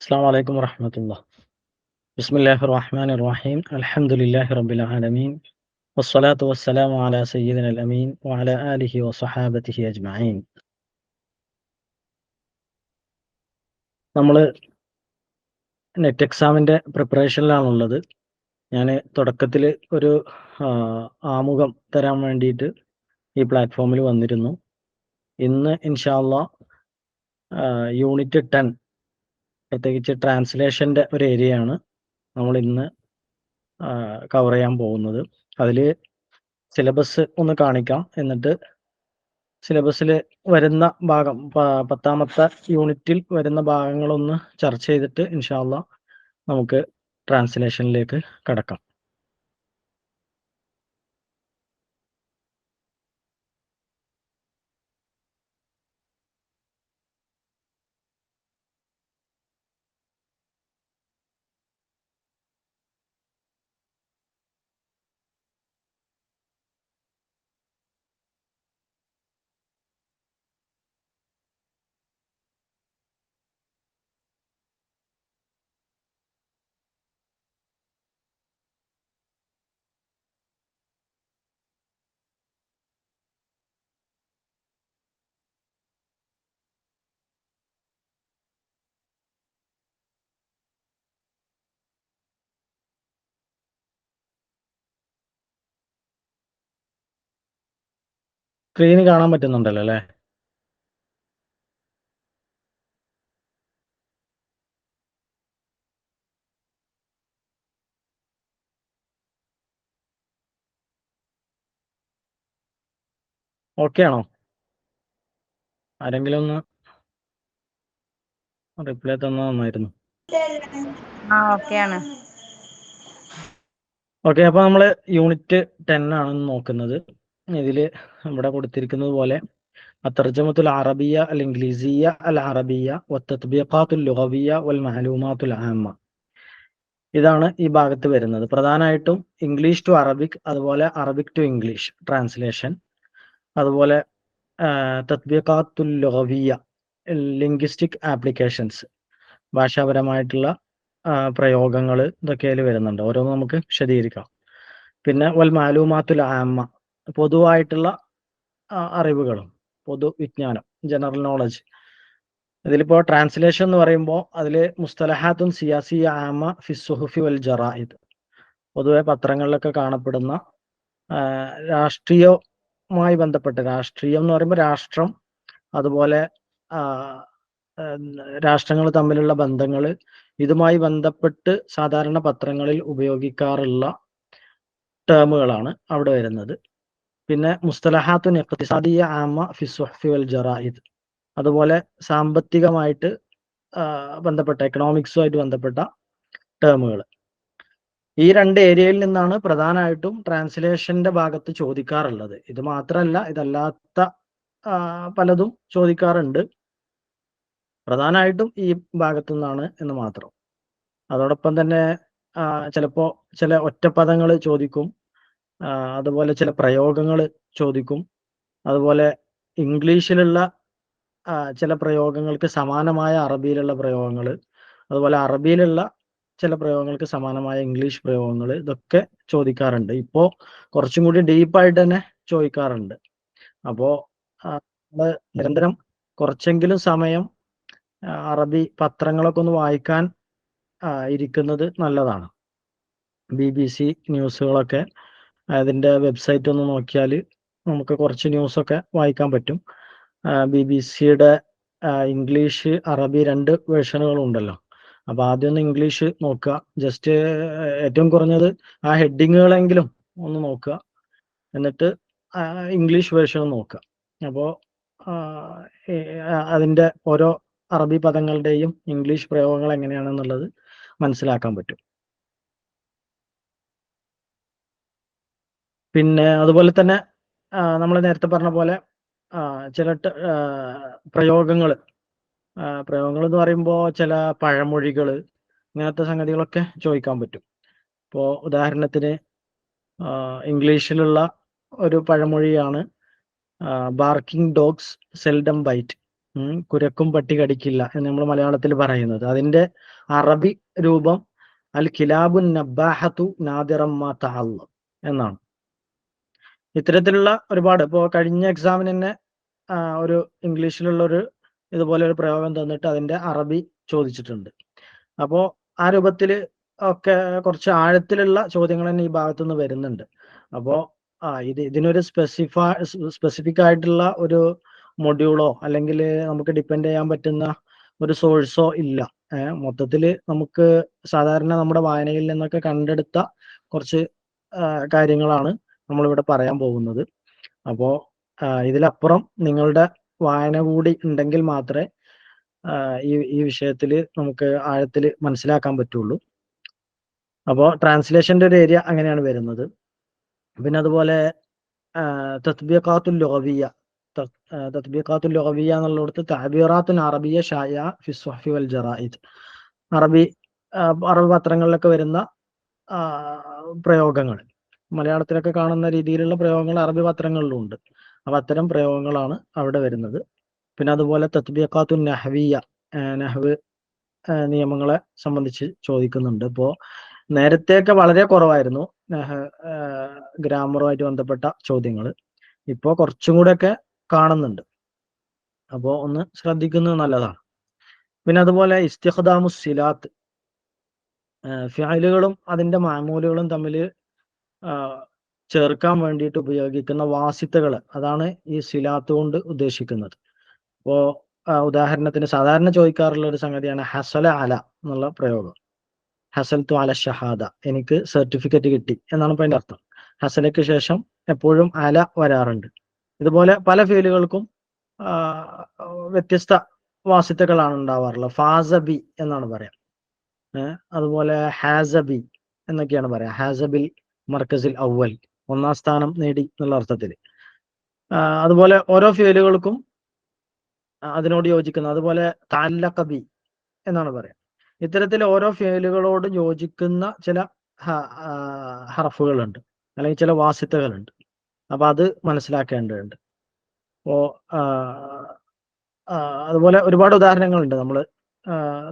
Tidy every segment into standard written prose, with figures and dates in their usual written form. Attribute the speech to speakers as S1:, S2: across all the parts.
S1: السلام عليكم ورحمة الله. بسم الله الرحمن الرحيم. الحمد لله رب العالمين. والصلاة والسلام على سيدنا الأمين وعلى آله وصحابته أجمعين. നമ്മൾ നെറ്റ് എക്സാമിൻ്റെ പ്രിപ്പറേഷനിലാണുള്ളത്. ഞാൻ തുടക്കത്തിൽ ഒരു ആമുഖം തരാൻ വേണ്ടിയിട്ട് ഈ പ്ലാറ്റ്ഫോമിൽ വന്നിരുന്നു. ഇന്ന് ഇൻഷാ അള്ളാഹ് യൂണിറ്റ് 10 പ്രത്യേകിച്ച് ട്രാൻസ്ലേഷൻ്റെ ഒരു ഏരിയയാണ് നമ്മൾ ഇന്ന് കവർ ചെയ്യാൻ പോകുന്നത്. അതിൽ സിലബസ് ഒന്ന് കാണിക്കാം, എന്നിട്ട് സിലബസിൽ വരുന്ന ഭാഗം 10ാമത്തെ യൂണിറ്റിൽ വരുന്ന ഭാഗങ്ങളൊന്ന് ചർച്ച ചെയ്തിട്ട് ഇൻഷാ അള്ളാഹ് നമുക്ക് ട്രാൻസ്ലേഷനിലേക്ക് കടക്കാം. സ്ക്രീന് കാണാൻ പറ്റുന്നുണ്ടല്ലോ അല്ലേ? ഓക്കെ ആണോ? ആരെങ്കിലും ഒന്ന് റിപ്ലൈ തന്നാൽ നന്നായിരുന്നു.
S2: ഓക്കെയാണ്.
S1: ഓക്കെ, അപ്പോൾ നമ്മൾ യൂണിറ്റ് 10 ആണ് നോക്കുന്നത്. ഇതിൽ ഇവിടെ കൊടുത്തിരിക്കുന്നത് പോലെ അത്തർജമത്തുൽ അറബിയ അൽ ഇംഗ്ലീസിയ അൽ അറബിയ വത്തത്ബീഖാത്തുൽ ലുഗവിയ വൽ മഅലൂമാത്തുൽ ആമ്മ, ഇതാണ് ഈ ഭാഗത്ത് വരുന്നത്. പ്രധാനമായിട്ടും ഇംഗ്ലീഷ് ടു അറബിക്, അതുപോലെ അറബിക് ടു ഇംഗ്ലീഷ് ട്രാൻസ്ലേഷൻ, അതുപോലെ തത്ബീഖാത്തുൽ ലുഗവിയ ലിംഗ്വിസ്റ്റിക് ആപ്ലിക്കേഷൻസ്, ഭാഷാപരമായിട്ടുള്ള പ്രയോഗങ്ങൾ, ഇതൊക്കെ അതിൽ വരുന്നുണ്ട്. ഓരോന്ന് നമുക്ക് വിശദീകരിക്കാം. പിന്നെ വൽ മാലൂമാത്തുൽ ആമ്മ, പൊതുവായിട്ടുള്ള അറിവുകളും പൊതുവിജ്ഞാനം, ജനറൽ നോളജ്. ഇതിലിപ്പോൾ ട്രാൻസ്ലേഷൻ എന്ന് പറയുമ്പോൾ അതിൽ മുസ്തലഹാത്തുൻ സിയാസിയ ആമ ഫിസ്സുഹുഫി വൽ ജറായിദ്, പൊതുവെ പത്രങ്ങളിലൊക്കെ കാണപ്പെടുന്ന രാഷ്ട്രീയവുമായി ബന്ധപ്പെട്ട്, രാഷ്ട്രീയം എന്ന് പറയുമ്പോൾ രാഷ്ട്രം, അതുപോലെ രാഷ്ട്രങ്ങൾ തമ്മിലുള്ള ബന്ധങ്ങൾ, ഇതുമായി ബന്ധപ്പെട്ട് സാധാരണ പത്രങ്ങളിൽ ഉപയോഗിക്കാറുള്ള ടേമുകളാണ് അവിടെ വരുന്നത്. പിന്നെ മുസ്തലഹാത്തുൻ ഇഖ്തിസാദിയ ആമ ഫിസ്സുഹുഫി വൽ ജറായിദ്, അതുപോലെ സാമ്പത്തികമായിട്ട് ബന്ധപ്പെട്ട, എക്കണോമിക്സുമായിട്ട് ബന്ധപ്പെട്ട ടേമുകൾ. ഈ രണ്ട് ഏരിയയിൽ നിന്നാണ് പ്രധാനമായിട്ടും ട്രാൻസ്ലേഷന്റെ ഭാഗത്ത് ചോദിക്കാറുള്ളത്. ഇത് മാത്രമല്ല, ഇതല്ലാത്ത പലതും ചോദിക്കാറുണ്ട്. പ്രധാനമായിട്ടും ഈ ഭാഗത്തു നിന്നാണ് എന്ന് മാത്രം. അതോടൊപ്പം തന്നെ ചിലപ്പോൾ ചില ഒറ്റപ്പദങ്ങൾ ചോദിക്കും, അതുപോലെ ചില പ്രയോഗങ്ങൾ ചോദിക്കും, അതുപോലെ ഇംഗ്ലീഷിലുള്ള ചില പ്രയോഗങ്ങൾക്ക് സമാനമായ അറബിയിലുള്ള പ്രയോഗങ്ങൾ, അതുപോലെ അറബിയിലുള്ള ചില പ്രയോഗങ്ങൾക്ക് സമാനമായ ഇംഗ്ലീഷ് പ്രയോഗങ്ങൾ, ഇതൊക്കെ ചോദിക്കാറുണ്ട്. ഇപ്പോൾ കുറച്ചും കൂടി ഡീപ്പായിട്ട് തന്നെ ചോദിക്കാറുണ്ട്. അപ്പോൾ നമ്മൾ നിരന്തരം കുറച്ചെങ്കിലും സമയം അറബി പത്രങ്ങളൊക്കെ ഒന്ന് വായിക്കാൻ ഇരിക്കുന്നത് നല്ലതാണ്. BBC ന്യൂസുകളൊക്കെ, അതിൻ്റെ വെബ്സൈറ്റ് ഒന്ന് നോക്കിയാൽ നമുക്ക് കുറച്ച് ന്യൂസൊക്കെ വായിക്കാൻ പറ്റും. BBC-യുടെ ഇംഗ്ലീഷ് അറബി 2 വേർഷനുകളുണ്ടല്ലോ. അപ്പോൾ ആദ്യം ഒന്ന് ഇംഗ്ലീഷ് നോക്കുക, ജസ്റ്റ് ഏറ്റവും കുറഞ്ഞത് ആ ഹെഡിങ്ങുകളെങ്കിലും ഒന്ന് നോക്കുക, എന്നിട്ട് ഇംഗ്ലീഷ് വേർഷൻ നോക്കുക. അപ്പോൾ അതിൻ്റെ ഓരോ അറബി പദങ്ങളുടെയും ഇംഗ്ലീഷ് പ്രയോഗങ്ങൾ എങ്ങനെയാണെന്നുള്ളത് മനസ്സിലാക്കാൻ പറ്റും. പിന്നെ അതുപോലെ തന്നെ നമ്മൾ നേരത്തെ പറഞ്ഞ പോലെ ചില പ്രയോഗങ്ങൾ എന്ന് പറയുമ്പോൾ ചില പഴമൊഴികൾ, ഇങ്ങനത്തെ സംഗതികളൊക്കെ ചോദിക്കാൻ പറ്റും. ഇപ്പോൾ ഉദാഹരണത്തിന് ഇംഗ്ലീഷിലുള്ള ഒരു പഴമൊഴിയാണ് ബാർക്കിംഗ് ഡോഗ്സ് സെൽഡം ബൈറ്റ്. കുരക്കും പട്ടി കടിക്കില്ല എന്ന് നമ്മൾ മലയാളത്തിൽ പറയുന്നത്. അതിന്റെ അറബി രൂപം അൽ കിലാബുൻ നബ്ബാഹത്തു നാദിറമ്മ തഅല്ല എന്നാണ്. ഇത്തരത്തിലുള്ള ഒരുപാട്, ഇപ്പോൾ കഴിഞ്ഞ എക്സാമിന് തന്നെ ഒരു ഇംഗ്ലീഷിലുള്ള ഒരു ഇതുപോലെ ഒരു പ്രയോഗം തന്നിട്ട് അതിന്റെ അറബി ചോദിച്ചിട്ടുണ്ട്. അപ്പോ ആ രൂപത്തിൽ ഒക്കെ കുറച്ച് ആഴത്തിലുള്ള ചോദ്യങ്ങൾ തന്നെ ഈ ഭാഗത്തുനിന്ന് വരുന്നുണ്ട്. അപ്പോ ഇതിനൊരു സ്പെസിഫിക് ആയിട്ടുള്ള ഒരു മൊഡ്യൂളോ അല്ലെങ്കിൽ നമുക്ക് ഡിപ്പെൻഡ് ചെയ്യാൻ പറ്റുന്ന ഒരു സോഴ്സോ ഇല്ല. മൊത്തത്തിൽ നമുക്ക് സാധാരണ നമ്മുടെ വായനയിൽ നിന്നൊക്കെ കണ്ടെടുത്ത കുറച്ച് കാര്യങ്ങളാണ് നമ്മളിവിടെ പറയാൻ പോകുന്നത്. അപ്പോ ഇതിലപ്പുറം നിങ്ങളുടെ വായന കൂടി ഉണ്ടെങ്കിൽ മാത്രമേ ഈ വിഷയത്തിൽ നമുക്ക് ആഴത്തിൽ മനസ്സിലാക്കാൻ പറ്റുള്ളൂ. അപ്പോൾ ട്രാൻസ്ലേഷന്റെ ഒരു ഏരിയ അങ്ങനെയാണ് വരുന്നത്. പിന്നെ അതുപോലെ തത്ബീഖാത്തുൽ ലുഗവിയ്യ തത്ബീഖാത്തുൽ ലുഗവിയ്യ എന്നുള്ളിടത്ത് തഅബീറാത്തുൻ അറബിയ്യ ഷായ ഫി സ്വഹഫി വൽ ജറായിദ്, അറബി പത്രങ്ങളിലൊക്കെ വരുന്ന പ്രയോഗങ്ങൾ, മലയാളത്തിലൊക്കെ കാണുന്ന രീതിയിലുള്ള പ്രയോഗങ്ങൾ അറബി പത്രങ്ങളിലും ഉണ്ട്. അപ്പൊ അത്തരം പ്രയോഗങ്ങളാണ് അവിടെ വരുന്നത്. പിന്നെ അതുപോലെ തത്ബീഖാത്തുൻ നഹ്വിയ്യ, നഹ്വ് നിയമങ്ങളെ സംബന്ധിച്ച് ചോദിക്കുന്നുണ്ട്. ഇപ്പോൾ നേരത്തെയൊക്കെ വളരെ കുറവായിരുന്നു ഗ്രാമറുമായിട്ട് ബന്ധപ്പെട്ട ചോദ്യങ്ങൾ. ഇപ്പോൾ കുറച്ചും കൂടെയൊക്കെ കാണുന്നുണ്ട്. അപ്പോൾ ഒന്ന് ശ്രദ്ധിക്കുന്നത് നല്ലതാണ്. പിന്നെ അതുപോലെ ഇസ്തിഖ്ദാമുസ് സിലാത്ത്, ഫിഅലുകളും അതിന്റെ മാമൂലുകളും തമ്മിൽ ചേർക്കാൻ വേണ്ടിയിട്ട് ഉപയോഗിക്കുന്ന വാസിത്തകൾ, അതാണ് ഈ സിലാത്ത് കൊണ്ട് ഉദ്ദേശിക്കുന്നത്. അപ്പോൾ ഉദാഹരണത്തിന് സാധാരണ ചോദിക്കാറുള്ള ഒരു സംഗതിയാണ് ഹസല അല എന്നുള്ള പ്രയോഗം. ഹസൽത്തു അല ഷഹാദ, എനിക്ക് സർട്ടിഫിക്കറ്റ് കിട്ടി എന്നാണ് ഇപ്പൊ അതിന്റെ അർത്ഥം. ഹസലയ്ക്ക് ശേഷം എപ്പോഴും അല വരാറുണ്ട്. ഇതുപോലെ പല ഫീലുകൾക്കും വ്യത്യസ്ത വാസിത്തകളാണ് ഉണ്ടാവാറുള്ളത്. ഫാസബി എന്നാണ് പറയാം. അതുപോലെ ഹാസബി എന്നൊക്കെയാണ് പറയാം. ഹാസബിൽ മർക്കസിൽ അവൽ, ഒന്നാം സ്ഥാനം നേടി എന്നുള്ള അർത്ഥത്തിൽ. അതുപോലെ ഓരോ ഫീലുകൾക്കും അതിനോട് യോജിക്കുന്ന, അതുപോലെ തഅല്ലഖബി എന്നാണ് പറയാം. ഇത്തരത്തിൽ ഓരോ ഫീലുകളോട് യോജിക്കുന്ന ചില ഹർഫുകളുണ്ട്, അല്ലെങ്കിൽ ചില വാസിത്തകളുണ്ട്. അപ്പൊ അത് മനസ്സിലാക്കേണ്ടതുണ്ട്. അപ്പോ അതുപോലെ ഒരുപാട് ഉദാഹരണങ്ങളുണ്ട്. നമ്മൾ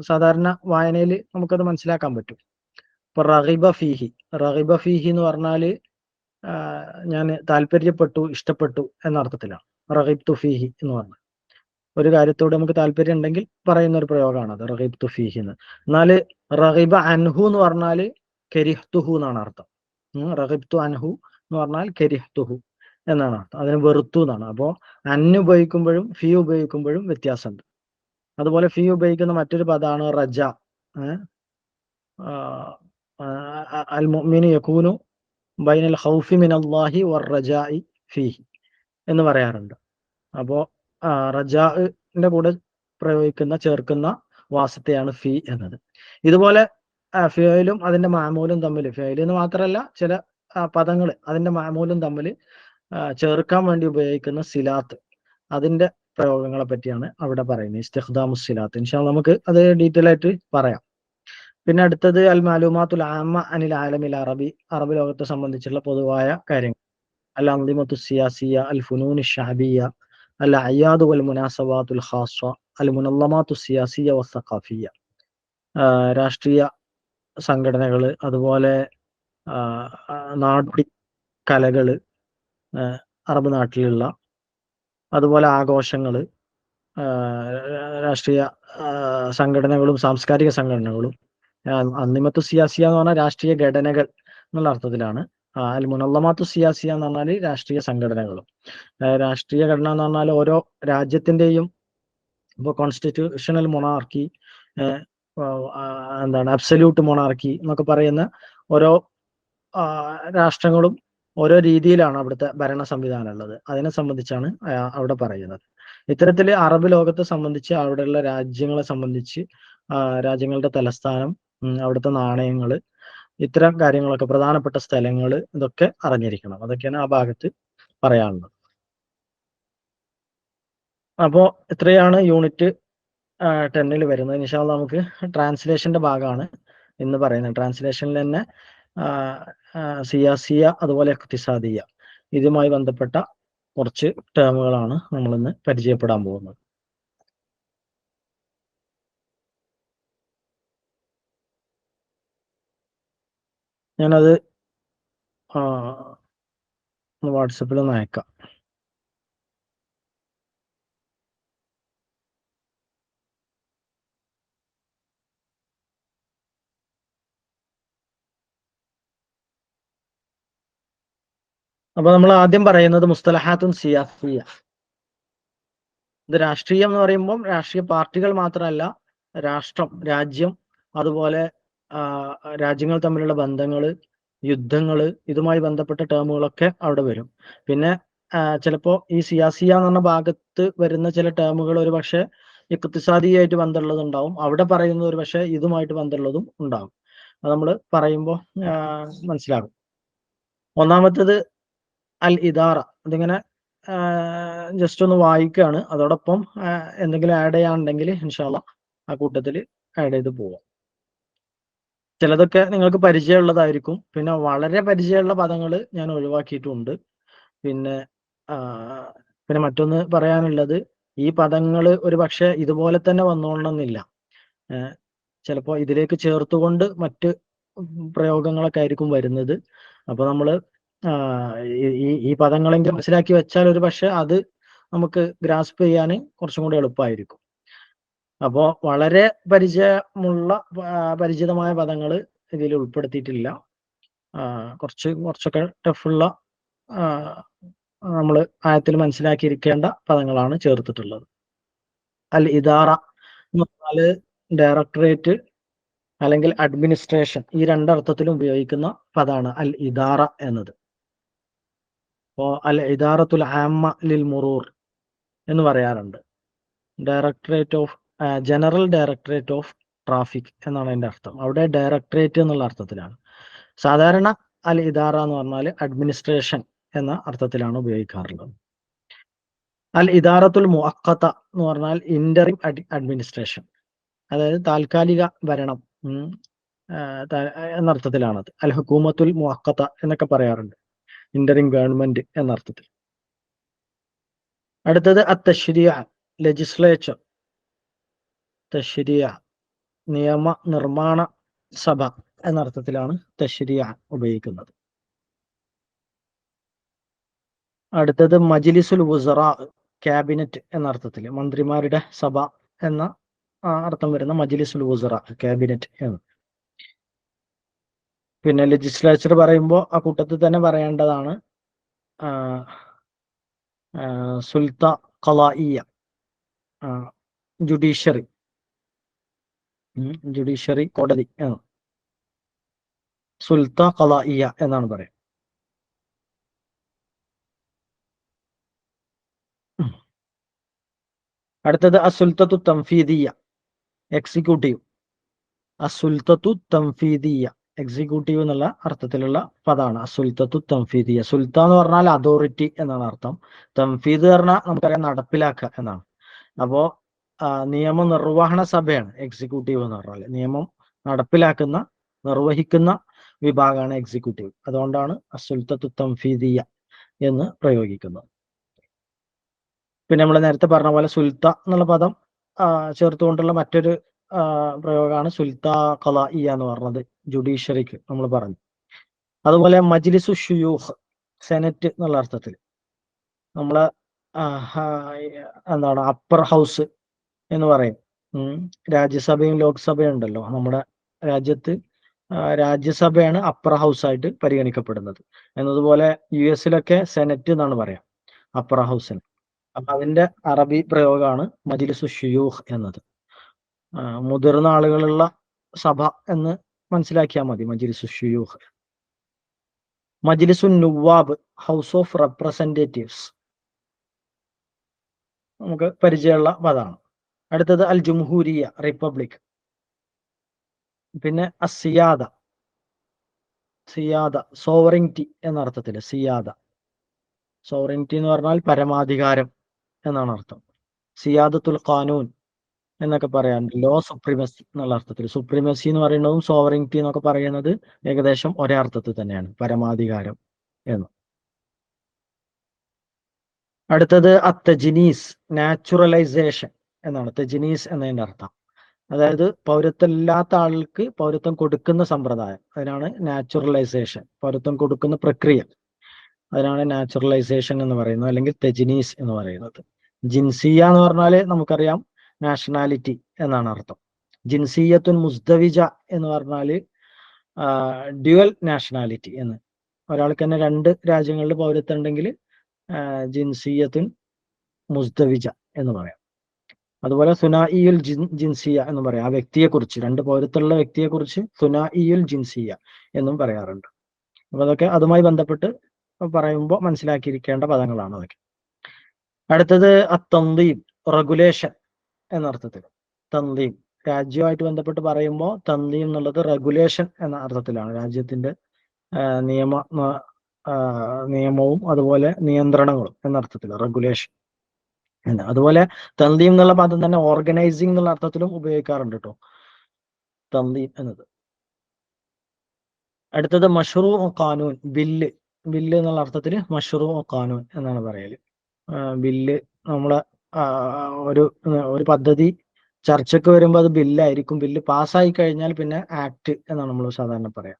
S1: സാധാരണ വായനയിൽ നമുക്കത് മനസ്സിലാക്കാൻ പറ്റും. ഇപ്പൊ റഗിബ ഫീഹി എന്ന് പറഞ്ഞാൽ ഞാൻ താല്പര്യപ്പെട്ടു, ഇഷ്ടപ്പെട്ടു എന്ന അർത്ഥത്തിലാണ് റഗിബ്തു ഫീഹി എന്ന് പറഞ്ഞാൽ. ഒരു കാര്യത്തോട് നമുക്ക് താല്പര്യം ഉണ്ടെങ്കിൽ പറയുന്ന ഒരു പ്രയോഗമാണ് അത്, റഗിബ്തു ഫീഹി എന്ന്. എന്നാൽ റഗിബ അൻഹു എന്ന് പറഞ്ഞാൽ കരിഹ്തുഹു എന്നാണ് അർത്ഥം. റഗിബ്തു അൻഹു എന്ന് പറഞ്ഞാൽ കരിഹ്തുഹു എന്നാണ് അർത്ഥം, അതിന് വെറുത്തു എന്നാണ്. അപ്പോൾ അന്ന് ഉപയോഗിക്കുമ്പോഴും ഫീ ഉപയോഗിക്കുമ്പോഴും വ്യത്യാസമുണ്ട്. അതുപോലെ ഫീ ഉപയോഗിക്കുന്ന മറ്റൊരു പദമാണ് റജ. അൽ മുഅ്മിനു യകൂനു ബൈനൽ ഖൗഫി മിനല്ലാഹി വർ-റജാഇ ഫീഹി എന്ന് പറയാറുണ്ട്. അപ്പോ റജാഇന്റെ കൂടെ ചേർക്കുന്ന വാസത്തെയാണ് ഫീ എന്നത്. ഇതുപോലെ ഫിയലും അതിന്റെ മാമൂലും തമ്മിൽ, ഫിയൽ എന്ന് മാത്രമല്ല ചില പദങ്ങൾ അതിന്റെ മാമൂലും തമ്മിൽ ചേർക്കാൻ വേണ്ടി ഉപയോഗിക്കുന്ന സിലാത്ത്, അതിന്റെ പ്രയോഗങ്ങളെ പറ്റിയാണ് അവിടെ പറയുന്നത്. ഇസ്തിഖ്ദാമുസ് സിലാത്ത്. ഇൻഷാ അല്ലാഹ് നമുക്ക് അത് ഡീറ്റെയിൽ ആയിട്ട് പറയാം. പിന്നെ അടുത്തത് അൽ മാലൂമാത്തുൽ ആമ്മ അനിൽ ആലമിൽ അറബി, അറബ് ലോകത്തെ സംബന്ധിച്ചുള്ള പൊതുവായ കാര്യങ്ങൾ. അൽ അൻദിമത്തു സിയാസിയ, അൽ ഫുനൂൻ ഷഅബിയ, അൽ അയ്യാദു വൽ മുനാസബാത്തുൽ ഖാസ്സ, അൽ മുനല്ലമാത്തു സിയാസിയ വസ്സഖാഫിയ, രാഷ്ട്രീയ സംഘടനകൾ, അതുപോലെ നാടോടി കലകള്, അറബ് നാട്ടിലുള്ള, അതുപോലെ ആഘോഷങ്ങൾ, രാഷ്ട്രീയ സംഘടനകളും സാംസ്കാരിക സംഘടനകളും. അന്നിമത്തു സിയാസിയ എന്ന് പറഞ്ഞാൽ രാഷ്ട്രീയ ഘടനകൾ എന്നുള്ള അർത്ഥത്തിലാണ്. അൽ മുനല്ലമാത്തു സിയാസിയ എന്ന് പറഞ്ഞാൽ രാഷ്ട്രീയ സംഘടനകളും. രാഷ്ട്രീയ ഘടന എന്ന് പറഞ്ഞാൽ ഓരോ രാജ്യത്തിന്റെയും, ഇപ്പോൾ കോൺസ്റ്റിറ്റ്യൂഷണൽ മൊണാർക്കി, അബ്സല്യൂട്ട് മൊണാർക്കി എന്നൊക്കെ പറയുന്ന ഓരോ രാഷ്ട്രങ്ങളും ഓരോ രീതിയിലാണ് അവിടുത്തെ ഭരണ സംവിധാനം ഉള്ളത്. അതിനെ സംബന്ധിച്ചാണ് അവിടെ പറയുന്നത്. ഇത്തരത്തിൽ അറബ് ലോകത്തെ സംബന്ധിച്ച്, അവിടെയുള്ള രാജ്യങ്ങളെ സംബന്ധിച്ച്, രാജ്യങ്ങളുടെ തലസ്ഥാനം, അവിടുത്തെ നാണയങ്ങൾ, ഇത്തരം കാര്യങ്ങളൊക്കെ, പ്രധാനപ്പെട്ട സ്ഥലങ്ങൾ, ഇതൊക്കെ അറിഞ്ഞിരിക്കണം. അതൊക്കെയാണ് ആ ഭാഗത്ത് പറയാനുള്ളത്. അപ്പോൾ ഇത്രയാണ് യൂണിറ്റ് 10 വരുന്നത്. ഇൻഷാ അല്ലാഹ് നമുക്ക് ട്രാൻസ്ലേഷന്റെ ഭാഗമാണ് ഇന്ന് പറയുന്നത്. ട്രാൻസ്ലേഷനിൽ തന്നെ സിയാസിയ, അതുപോലെ ഇഖ്തിസാദിയ, ഇതുമായി ബന്ധപ്പെട്ട കുറച്ച് ടേമുകളാണ് നമ്മളിന്ന് പരിചയപ്പെടാൻ പോകുന്നത്. ഞാനത് വാട്സപ്പിൽ ഒന്ന് അയക്കാം. അപ്പൊ നമ്മൾ ആദ്യം പറയുന്നത് മുസ്തലഹാത്തുൻ സിയാസിയ. ഇത് രാഷ്ട്രീയം എന്ന് പറയുമ്പോൾ രാഷ്ട്രീയ പാർട്ടികൾ മാത്രമല്ല, രാഷ്ട്രം, രാജ്യം, അതുപോലെ രാജ്യങ്ങൾ തമ്മിലുള്ള ബന്ധങ്ങൾ, യുദ്ധങ്ങൾ, ഇതുമായി ബന്ധപ്പെട്ട ടേമുകളൊക്കെ അവിടെ വരും. പിന്നെ ചിലപ്പോൾ ഈ സിയാസിയ എന്ന് പറഞ്ഞ ഭാഗത്ത് വരുന്ന ചില ടേമുകൾ ഒരു പക്ഷേ ഇഖ്തിസാദിയായിട്ട് ബന്ധമുള്ളതുണ്ടാവും, അവിടെ പറയുന്നത് ഒരു പക്ഷേ ഇതുമായിട്ട് ബന്ധമുള്ളതും ഉണ്ടാവും. അത് നമ്മൾ പറയുമ്പോൾ മനസ്സിലാകും. ഒന്നാമത്തേത് അൽ ഇദാറ. ഇതിങ്ങനെ ജസ്റ്റ് ഒന്ന് വായിക്കുകയാണ്, അതോടൊപ്പം എന്തെങ്കിലും ആഡ് ചെയ്യാനുണ്ടെങ്കിൽ ഇൻഷാ അല്ലാഹ് ആ കൂട്ടത്തിൽ ആഡ് ചെയ്ത് പോവാം. ചിലതൊക്കെ നിങ്ങൾക്ക് പരിചയമുള്ളതായിരിക്കും, പിന്നെ വളരെ പരിചയമുള്ള പദങ്ങൾ ഞാൻ ഒഴിവാക്കിയിട്ടുണ്ട്. പിന്നെ പിന്നെ മറ്റൊന്ന് പറയാനുള്ളത്, ഈ പദങ്ങൾ ഒരു പക്ഷേ ഇതുപോലെ തന്നെ വന്നോളണമെന്നില്ല. ചിലപ്പോൾ ഇതിലേക്ക് ചേർത്തുകൊണ്ട് മറ്റ് പ്രയോഗങ്ങളൊക്കെ ആയിരിക്കും വരുന്നത്. അപ്പൊ നമ്മൾ ഈ പദങ്ങളെങ്കിലും മനസ്സിലാക്കി വെച്ചാൽ ഒരു പക്ഷെ അത് നമുക്ക് ഗ്രാസ്പ് ചെയ്യാൻ കുറച്ചും കൂടി എളുപ്പമായിരിക്കും. അപ്പോൾ വളരെ പരിചിതമായ പദങ്ങൾ ഇതിൽ ഉൾപ്പെടുത്തിയിട്ടില്ല. കുറച്ചൊക്കെ ടഫുള്ള നമ്മൾ ആയത്തിൽ മനസ്സിലാക്കിയിരിക്കേണ്ട പദങ്ങളാണ് ചേർത്തിട്ടുള്ളത്. അൽ ഇദാറ എന്ന് പറഞ്ഞാൽ ഡയറക്ടറേറ്റ് അല്ലെങ്കിൽ അഡ്മിനിസ്ട്രേഷൻ, ഈ രണ്ടർത്ഥത്തിലും ഉപയോഗിക്കുന്ന പദമാണ് അൽ ഇദാറ എന്നത്. അപ്പോ അൽ ഇദാറത്തുൽ ആമ്മ ലിൽ മുറൂർ എന്ന് പറയാറുണ്ട്. ജനറൽ ഡയറക്ടറേറ്റ് ഓഫ് ട്രാഫിക് എന്നാണ് അതിന്റെ അർത്ഥം. അവിടെ ഡയറക്ടറേറ്റ് എന്നുള്ള അർത്ഥത്തിലാണ്. സാധാരണ അൽ ഇദാറ എന്ന് പറഞ്ഞാൽ അഡ്മിനിസ്ട്രേഷൻ എന്ന അർത്ഥത്തിലാണ് ഉപയോഗിക്കാറുള്ളത്. അൽ ഇദാറത്തുൽ മുഅഖത്ത എന്ന് പറഞ്ഞാൽ ഇന്ററിം അഡ്മിനിസ്ട്രേഷൻ, അതായത് താൽക്കാലിക ഭരണം എന്നർത്ഥത്തിലാണത്. അൽ ഹുക്കൂമത്തുൽ മുഅഖത്ത എന്നൊക്കെ പറയാറുണ്ട്, ഇന്ററിം ഗവൺമെന്റ് എന്നർത്ഥത്തിൽ. അടുത്തത് അത്തശ്രീഅ, ലെജിസ്ലേച്ചർ. തശ്രീഅ, നിയമ നിർമ്മാണ സഭ എന്നർത്ഥത്തിലാണ് തശ്രീഅ ഉപയോഗിക്കുന്നത്. അടുത്തത് മജ്ലിസുൽ വുസറാ, ക്യാബിനറ്റ് എന്നർത്ഥത്തിൽ, മന്ത്രിമാരുടെ സഭ എന്ന അർത്ഥം വരുന്ന മജ്ലിസുൽ വുസറാ, ക്യാബിനറ്റ് എന്ന്. പിന്നെ ലെജിസ്ലേച്ചർ പറയുമ്പോൾ ആ കൂട്ടത്തിൽ തന്നെ പറയേണ്ടതാണ് സുൽത്ത ഖളായിയ, ജുഡീഷ്യറി കോടതി എന്ന്. സുൽത്ത ഖളായിയ എന്നാണ് പറയുക. അടുത്തത് അസുൽത്തത്തു തംഫീദിയ, എക്സിക്യൂട്ടീവ്. അസുൽത്തത്തു തംഫീദിയ, എക്സിക്യൂട്ടീവ് എന്നുള്ള അർത്ഥത്തിലുള്ള പദമാണ് അസുൽത്തത്തു തംഫീദിയ. സുൽത്ത എന്ന് പറഞ്ഞാൽ അതോറിറ്റി എന്നാണ് അർത്ഥം. തംഫീദ് പറഞ്ഞാൽ നമുക്കറിയാം നടപ്പിലാക്കുക എന്നാണ്. അപ്പോ നിയമനിർവഹണ സഭയാണ് എക്സിക്യൂട്ടീവ് എന്ന് പറഞ്ഞാൽ. നിയമം നടപ്പിലാക്കുന്ന, നിർവഹിക്കുന്ന വിഭാഗമാണ് എക്സിക്യൂട്ടീവ്. അതുകൊണ്ടാണ് അസുൽത്തത്തു തംഫീദിയ എന്ന് പ്രയോഗിക്കുന്നത്. പിന്നെ നമ്മൾ നേരത്തെ പറഞ്ഞ പോലെ സുൽത്ത എന്നുള്ള പദം ചേർത്തുകൊണ്ടുള്ള മറ്റൊരു പ്രയോഗമാണ് സുൽത്ത ഖളായിയ എന്ന് പറഞ്ഞത്, ജുഡീഷ്യറിക്ക് നമ്മൾ പറഞ്ഞു. അതുപോലെ മജ്ലിസു ഷുയൂഖ്, സെനറ്റ് എന്നുള്ള അർത്ഥത്തിൽ. നമ്മള് എന്താണ് അപ്പർ ഹൗസ് എന്ന് പറയും. രാജ്യസഭയും ലോക്സഭയും ഉണ്ടല്ലോ നമ്മുടെ രാജ്യത്ത്. രാജ്യസഭയാണ് അപ്പർ ഹൗസ് ആയിട്ട് പരിഗണിക്കപ്പെടുന്നത്. എന്നതുപോലെ US സെനറ്റ് എന്നാണ് പറയാം അപ്പർ ഹൗസിന്. അപ്പൊ അതിന്റെ അറബി പ്രയോഗമാണ് മജ്ലിസു ഷുയൂഖ് എന്നത്. മുതിർന്ന ആളുകളുള്ള സഭ എന്ന് മനസ്സിലാക്കിയാൽ മതി മജ്ലിസു ഷുയൂഖ്. മജ്ലിസു നുവാബ്, ഹൗസ് ഓഫ് റെപ്രസെന്റേറ്റീവ്സ്, നമുക്ക് പരിചയമുള്ള പദമാണ്. അടുത്തത് അൽ ജംഹൂരിയ, റിപ്പബ്ലിക്. പിന്നെ അസിയാദ, സിയാദ സോവറിറ്റി എന്ന അർത്ഥത്തിൽ. സിയാദ, സോവറിറ്റി എന്ന് പറഞ്ഞാൽ പരമാധികാരം എന്നാണ് അർത്ഥം. സിയാദത്തുൽ ഖാനൂൻ എന്നൊക്കെ പറയാറുണ്ട്, ലോ സുപ്രീമസി എന്നുള്ള അർത്ഥത്തിൽ. സുപ്രീമസി എന്ന് പറയുന്നതും സോവറിറ്റി എന്നൊക്കെ പറയുന്നത് ഏകദേശം ഒരേ അർത്ഥത്തിൽ തന്നെയാണ്, പരമാധികാരം എന്ന്. അടുത്തത് അത്തജിനീസ്, നാച്ചുറലൈസേഷൻ എന്നാണ് തജിനീസ് എന്നതിന്റെ അർത്ഥം. അതായത് പൗരത്വം ഇല്ലാത്ത ആൾക്ക് പൗരത്വം കൊടുക്കുന്ന സമ്പ്രദായം, അതിനാണ് നാച്ചുറലൈസേഷൻ. പൗരത്വം കൊടുക്കുന്ന പ്രക്രിയ, അതിനാണ് നാച്ചുറലൈസേഷൻ എന്ന് പറയുന്നത്, അല്ലെങ്കിൽ തെജ്നീസ് എന്ന് പറയുന്നത്. ജിൻസിയ എന്ന് പറഞ്ഞാൽ നമുക്കറിയാം നാഷണാലിറ്റി എന്നാണ് അർത്ഥം. ജിൻസിയത്തുൻ മുസ്തവിജ എന്ന് പറഞ്ഞാൽ ഡ്യുവൽ നാഷണാലിറ്റി എന്ന്. ഒരാൾക്ക് തന്നെ 2 രാജ്യങ്ങളിൽ പൗരത്വം ഉണ്ടെങ്കിൽ ജിൻസിയത്തുൻ മുസ്തവിജ എന്ന് പറയാം. അതുപോലെ സുനായിയുൽ ജിൻസിയ എന്ന് പറയാം. ആ വ്യക്തിയെക്കുറിച്ച്, 2 പൗരത്വമുള്ള വ്യക്തിയെക്കുറിച്ച് സുനായിയുൽ ജിൻസിയ എന്നും പറയാറുണ്ട്. അപ്പൊ അതൊക്കെ അതുമായി ബന്ധപ്പെട്ട് പറയുമ്പോൾ മനസ്സിലാക്കിയിരിക്കേണ്ട പദങ്ങളാണ് അതൊക്കെ. അടുത്തത് അത്തന്ദീം, റെഗുലേഷൻ എന്നർത്ഥത്തിൽ. തന്ദീം രാജ്യവുമായിട്ട് ബന്ധപ്പെട്ട് പറയുമ്പോൾ തന്ദീം എന്നുള്ളത് റെഗുലേഷൻ എന്ന അർത്ഥത്തിലാണ്. രാജ്യത്തിന്റെ നിയമവും അതുപോലെ നിയന്ത്രണങ്ങളും എന്നർത്ഥത്തിൽ റെഗുലേഷൻ. അതുപോലെ തന്ദീം എന്നുള്ള പദം തന്നെ ഓർഗനൈസിങ് എന്നുള്ള അർത്ഥത്തിലും ഉപയോഗിക്കാറുണ്ട് കേട്ടോ, തന്ദീം എന്നത്. അടുത്തത് മഷ്റൂ ഖാനൂൻ, ബില്ല്. ബില്ല് എന്നുള്ള അർത്ഥത്തിൽ മഷ്റൂ ഖാനൂൻ എന്നാണ് പറയല്. ബില്ല് നമ്മളെ ഒരു പദ്ധതി ചർച്ചയ്ക്ക് വരുമ്പോൾ അത് ബില്ലായിരിക്കും. ബില്ല് പാസ്സായി കഴിഞ്ഞാൽ പിന്നെ ആക്ട് എന്നാണ് നമ്മൾ സാധാരണ പറയാം.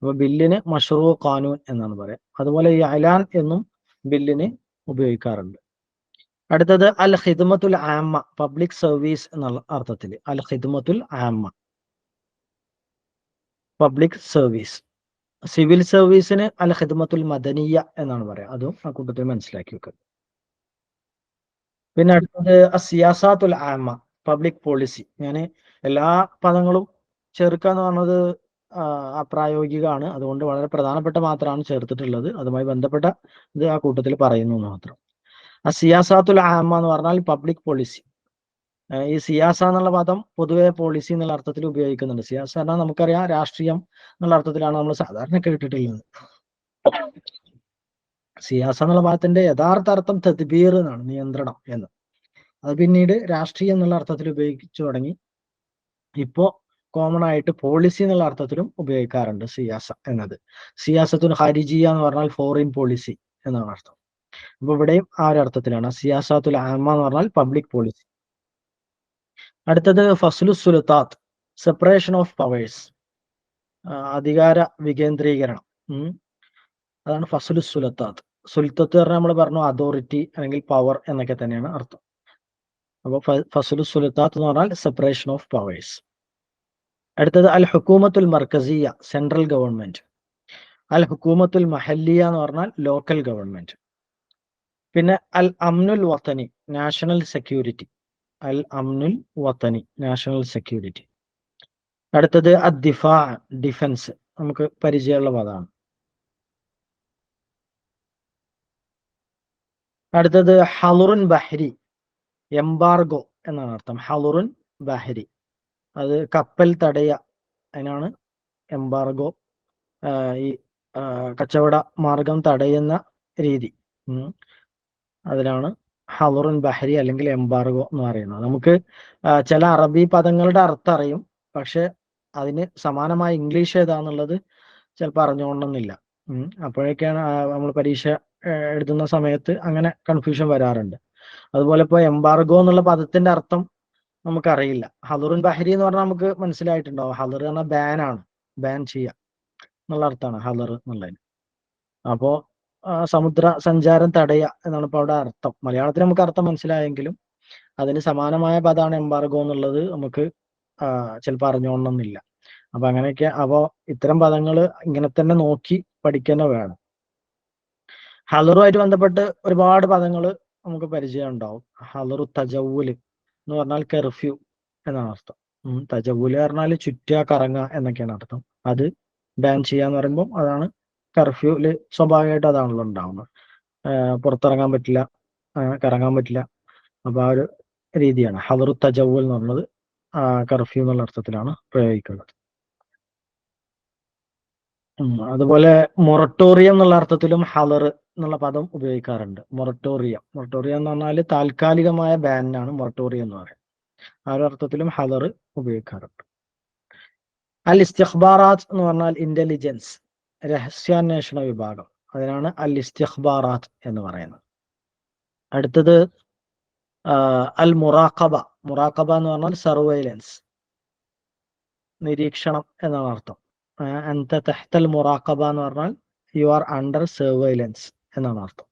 S1: അപ്പൊ ബില്ലിന് മഷ്റൂ ഖാനൂൻ എന്നാണ് പറയാം. അതുപോലെ ഈ അലാൻ എന്നും ബില്ലിന് ഉപയോഗിക്കാറുണ്ട്. അടുത്തത് അൽ ഖിദ്മത്തുൽ ആമ്മ, പബ്ലിക് സർവീസ് എന്നുള്ള അർത്ഥത്തിൽ. അൽ ഖിദ്മത്തുൽ ആമ്മ, പബ്ലിക് സർവീസ്. സിവിൽ സർവീസിന് അൽ ഖിദ്മത്തുൽ മദനിയ എന്നാണ് പറയാം. അതും ആ കൂട്ടത്തിൽ മനസ്സിലാക്കി വെക്കുക. പിന്നെ അടുത്തത് സിയാസാത്തുൽ ആമ്മ, പബ്ലിക് പോളിസി. ഞാൻ എല്ലാ പദങ്ങളും ചേർക്കാന്ന് പറഞ്ഞത് അപ്രായോഗികമാണ്. അതുകൊണ്ട് വളരെ പ്രധാനപ്പെട്ട മാത്രമാണ് ചേർത്തിട്ടുള്ളത്. അതുമായി ബന്ധപ്പെട്ട ഇത് ആ കൂട്ടത്തിൽ പറയുന്നു മാത്രം. സിയാസാത്തുൽ ആമ്മ എന്ന് പറഞ്ഞാൽ പബ്ലിക് പോളിസി. ഈ സിയാസ എന്നുള്ള പദം പൊതുവെ പോളിസി എന്നുള്ള അർത്ഥത്തിൽ ഉപയോഗിക്കുന്നുണ്ട്. സിയാസ പറഞ്ഞാൽ നമുക്കറിയാം രാഷ്ട്രീയം എന്നുള്ള അർത്ഥത്തിലാണ് നമ്മൾ സാധാരണ കേട്ടിട്ടുള്ളത്. സിയാസ എന്നുള്ള പദത്തിന്റെ യഥാർത്ഥ അർത്ഥം തദ്ബീർ എന്നാണ്, നിയന്ത്രണം എന്ന്. അത് പിന്നീട് രാഷ്ട്രീയം എന്നുള്ള അർത്ഥത്തിൽ ഉപയോഗിച്ചു തുടങ്ങി. ഇപ്പോ കോമൺ ആയിട്ട് പോളിസി എന്നുള്ള അർത്ഥത്തിലും ഉപയോഗിക്കാറുണ്ട് സിയാസ എന്നത്. സിയാസത്തുൽ ഖാരിജിയ എന്ന് പറഞ്ഞാൽ ഫോറിൻ പോളിസി എന്നാണ് അർത്ഥം. അപ്പൊ ഇവിടെയും ആ ഒരു അർത്ഥത്തിലാണ്. സിയാസത്തുൽ ആമ്മ എന്ന് പറഞ്ഞാൽ പബ്ലിക് പോളിസി. അടുത്തത് ഫസ്ലു സുൽത്താത്ത്, സെപ്പറേഷൻ ഓഫ് പവേഴ്സ്, അധികാര വികേന്ദ്രീകരണം. അതാണ് ഫസ്ലു സുൽത്താത്ത്. സുൽത്തത്ത് പറഞ്ഞാൽ നമ്മൾ പറഞ്ഞു അതോറിറ്റി അല്ലെങ്കിൽ പവർ എന്നൊക്കെ തന്നെയാണ് അർത്ഥം. അപ്പോൾ ഫസ്ലു സുൽത്താത്ത് എന്ന് പറഞ്ഞാൽ സെപ്പറേഷൻ ഓഫ് പവേഴ്സ്. അടുത്തത് അൽ ഹുക്കൂമത്തുൽ മർക്കസിയ, സെൻട്രൽ ഗവൺമെന്റ്. അൽ ഹുക്കൂമത്തുൽ മഹല്ലിയ എന്ന് പറഞ്ഞാൽ ലോക്കൽ ഗവൺമെന്റ്. പിന്നെ അൽ അംനുൽ വത്തനി, നാഷണൽ സെക്യൂരിറ്റി. അൽ അംനുൽ വത്തനി, നാഷണൽ സെക്യൂരിറ്റി. അടുത്തത് അദ്ദിഫാ, ഡിഫൻസ്. നമുക്ക് പരിചയമുള്ള പദമാണ്. അടുത്തത് ഹളുറുൻ ബഹരി, എംബാർഗോ എന്നാണ് അർത്ഥം. ഹളുറുൻ ബഹരി, അത് കപ്പൽ തടയ, അതിനാണ് എംബാർഗോ. ഈ കച്ചവട മാർഗം തടയുന്ന രീതി, അതിനാണ് ഹളുറുൻ ബഹരി അല്ലെങ്കിൽ എംബാർഗോ എന്ന് പറയുന്നത്. നമുക്ക് ചില അറബി പദങ്ങളുടെ അർത്ഥം അറിയും, പക്ഷെ അതിന് സമാനമായ ഇംഗ്ലീഷ് ഏതാന്നുള്ളത് ചിലപ്പോൾ അറിഞ്ഞുകൊള്ളണമെന്നില്ല. അപ്പോഴൊക്കെയാണ് നമ്മൾ പരീക്ഷ എഴുതുന്ന സമയത്ത് അങ്ങനെ കൺഫ്യൂഷൻ വരാറുണ്ട്. അതുപോലെ ഇപ്പോൾ എംബാർഗോ എന്നുള്ള പദത്തിന്റെ അർത്ഥം നമുക്കറിയില്ല. ഹളുറുൻ ബഹരി എന്ന് പറഞ്ഞാൽ നമുക്ക് മനസ്സിലായിട്ടുണ്ടാവും. ഹളുർ പറഞ്ഞാൽ ബാനാണ്, ബാൻ ചെയ്യുക എന്നുള്ള അർത്ഥമാണ് ഹളുർ എന്നുള്ളതിന്. അപ്പോ സമുദ്ര സഞ്ചാരം തടയുക എന്നാണ് ഇപ്പോൾ അവിടെ അർത്ഥം. മലയാളത്തിൽ നമുക്ക് അർത്ഥം മനസ്സിലായെങ്കിലും അതിന് സമാനമായ പദമാണ് എംബാർഗോ എന്നുള്ളത് നമുക്ക് ചിലപ്പോൾ അറിഞ്ഞോണമെന്നില്ല. അപ്പൊ അങ്ങനെയൊക്കെ. അപ്പോ ഇത്തരം പദങ്ങൾ ഇങ്ങനെ തന്നെ നോക്കി പഠിക്കുന്ന വേണം. ഹളുറുമായിട്ട് ബന്ധപ്പെട്ട് ഒരുപാട് പദങ്ങൾ നമുക്ക് പരിചയം ഉണ്ടാവും. ഹളുറു തജവുല് എന്ന് പറഞ്ഞാൽ കർഫ്യൂ എന്നാണ് അർത്ഥം. തജവുല് പറഞ്ഞാൽ ചുറ്റുക, കറങ്ങുക എന്നൊക്കെയാണ് അർത്ഥം. അത് ബാൻ ചെയ്യാന്ന് പറയുമ്പോൾ അതാണ് കർഫ്യൂല്. സ്വാഭാവികമായിട്ട് അതാണല്ലോ ഉണ്ടാവുന്നത്. പുറത്തിറങ്ങാൻ പറ്റില്ല, കറങ്ങാൻ പറ്റില്ല. അപ്പൊ ആ ഒരു രീതിയാണ് ഹളുറു തജവുൽ എന്ന് പറഞ്ഞത്. കർഫ്യൂ എന്നുള്ള അർത്ഥത്തിലാണ് പ്രയോഗിക്കുന്നത്. അതുപോലെ മൊറട്ടോറിയം എന്നുള്ള അർത്ഥത്തിലും ഹളർ എന്നുള്ള പദം ഉപയോഗിക്കാറുണ്ട്. മൊറട്ടോറിയം എന്ന് പറഞ്ഞാൽ താൽക്കാലികമായ ബാനാണ് മൊറട്ടോറിയം എന്ന് പറയുന്നത്. ആ ഒരു അർത്ഥത്തിലും ഹളർ ഉപയോഗിക്കാറുണ്ട്. അൽ ഇസ്തിഖ്ബാറാത്ത് എന്ന് പറഞ്ഞാൽ ഇന്റലിജൻസ്, രഹസ്യാന്വേഷണ വിഭാഗം. അതിനാണ് അൽ ഇസ്തിഖ്ബാറാത്ത് എന്ന് പറയുന്നത്. അടുത്തത് അൽ മുറാഖബ. മുറാഖബ എന്ന് പറഞ്ഞാൽ സർവൈലൻസ്, നിരീക്ഷണം എന്നാണ് അർത്ഥം. അൻത തഹ്തൽ മുറാഖബ എന്ന് പറഞ്ഞാൽ യു ആർ അണ്ടർ സർവൈലൻസ് എന്നാണ് അർത്ഥം.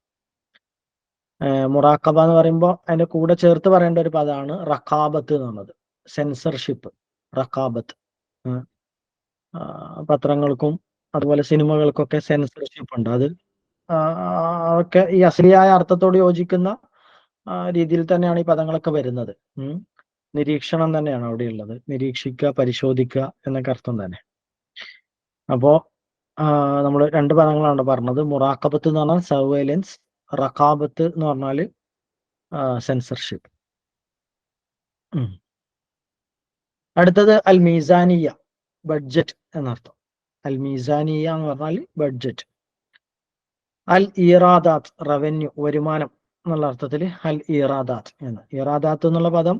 S1: മുറാഖബ എന്ന് പറയുമ്പോൾ അതിന്റെ കൂടെ ചേർത്ത് പറയേണ്ട ഒരു പദമാണ് റഖാബത്ത് എന്നുള്ളത്. സെൻസർഷിപ്പ്, റഖാബത്ത്. പത്രങ്ങൾക്കും അതുപോലെ സിനിമകൾക്കൊക്കെ സെൻസർഷിപ്പ് ഉണ്ട്. അത് ഒക്കെ ഈ അസലിയായ അർത്ഥത്തോട് യോജിക്കുന്ന രീതിയിൽ തന്നെയാണ് ഈ പദങ്ങളൊക്കെ വരുന്നത്. നിരീക്ഷണം തന്നെയാണ് അവിടെയുള്ളത്. നിരീക്ഷിക്കുക, പരിശോധിക്കുക എന്നൊക്കെ അർത്ഥം തന്നെ. അപ്പോ നമ്മൾ 2 പദങ്ങളാണ് പറഞ്ഞത്. മുറാഖബത്ത് എന്ന് പറഞ്ഞാൽ സർവൈലൻസ്, റഖാബത്ത് എന്ന് പറഞ്ഞാൽ സെൻസർഷിപ്പ്. അടുത്തത് അൽ മീസാനിയ, ബഡ്ജറ്റ് എന്നർത്ഥം. അൽ മീസാനിയ എന്ന് പറഞ്ഞാൽ ബഡ്ജറ്റ്. അൽ ഈറാദാത്ത്, റവന്യൂ, വരുമാനം എന്നുള്ള അർത്ഥത്തിൽ അൽ ഈറാദാത്ത് എന്ന്. ഈറാദാത്ത് എന്നുള്ള പദം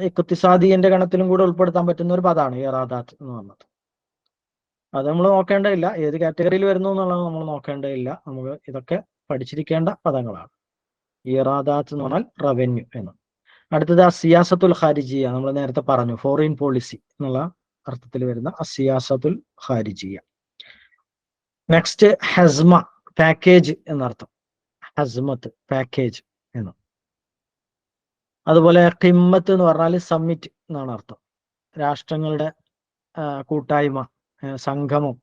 S1: ഇഖ്തിസാദിന്റെ ഗണത്തിലും കൂടെ ഉൾപ്പെടുത്താൻ പറ്റുന്ന ഒരു പദമാണ് ഈറാദാത്ത് എന്ന് പറഞ്ഞത്. അത് നമ്മൾ നോക്കേണ്ടതില്ല, ഏത് കാറ്റഗറിയിൽ വരുന്നു എന്നുള്ളത് നമ്മൾ നോക്കേണ്ടതില്ല. നമുക്ക് ഇതൊക്കെ പഠിച്ചിരിക്കേണ്ട പദങ്ങളാണ്. ഈറാദാത്ത് എന്ന് പറഞ്ഞാൽ റവന്യൂ എന്ന്. അടുത്തത് സിയാസത്തുൽ ഖാരിജിയ, നമ്മൾ നേരത്തെ പറഞ്ഞു, ഫോറിൻ പോളിസി എന്നുള്ള അർത്ഥത്തിൽ വരുന്ന സിയാസത്തുൽ ഖാരിജിയ. നെക്സ്റ്റ് ഹസ്മ, പാക്കേജ് എന്നർത്ഥം. ഹസ്മത്ത്, പാക്കേജ് എന്ന്. അതുപോലെ ഖിമ്മത്ത് എന്ന് പറഞ്ഞാൽ സമ്മിറ്റ് എന്നാണ് അർത്ഥം. രാഷ്ട്രങ്ങളുടെ കൂട്ടായ്മ, സംഗമം,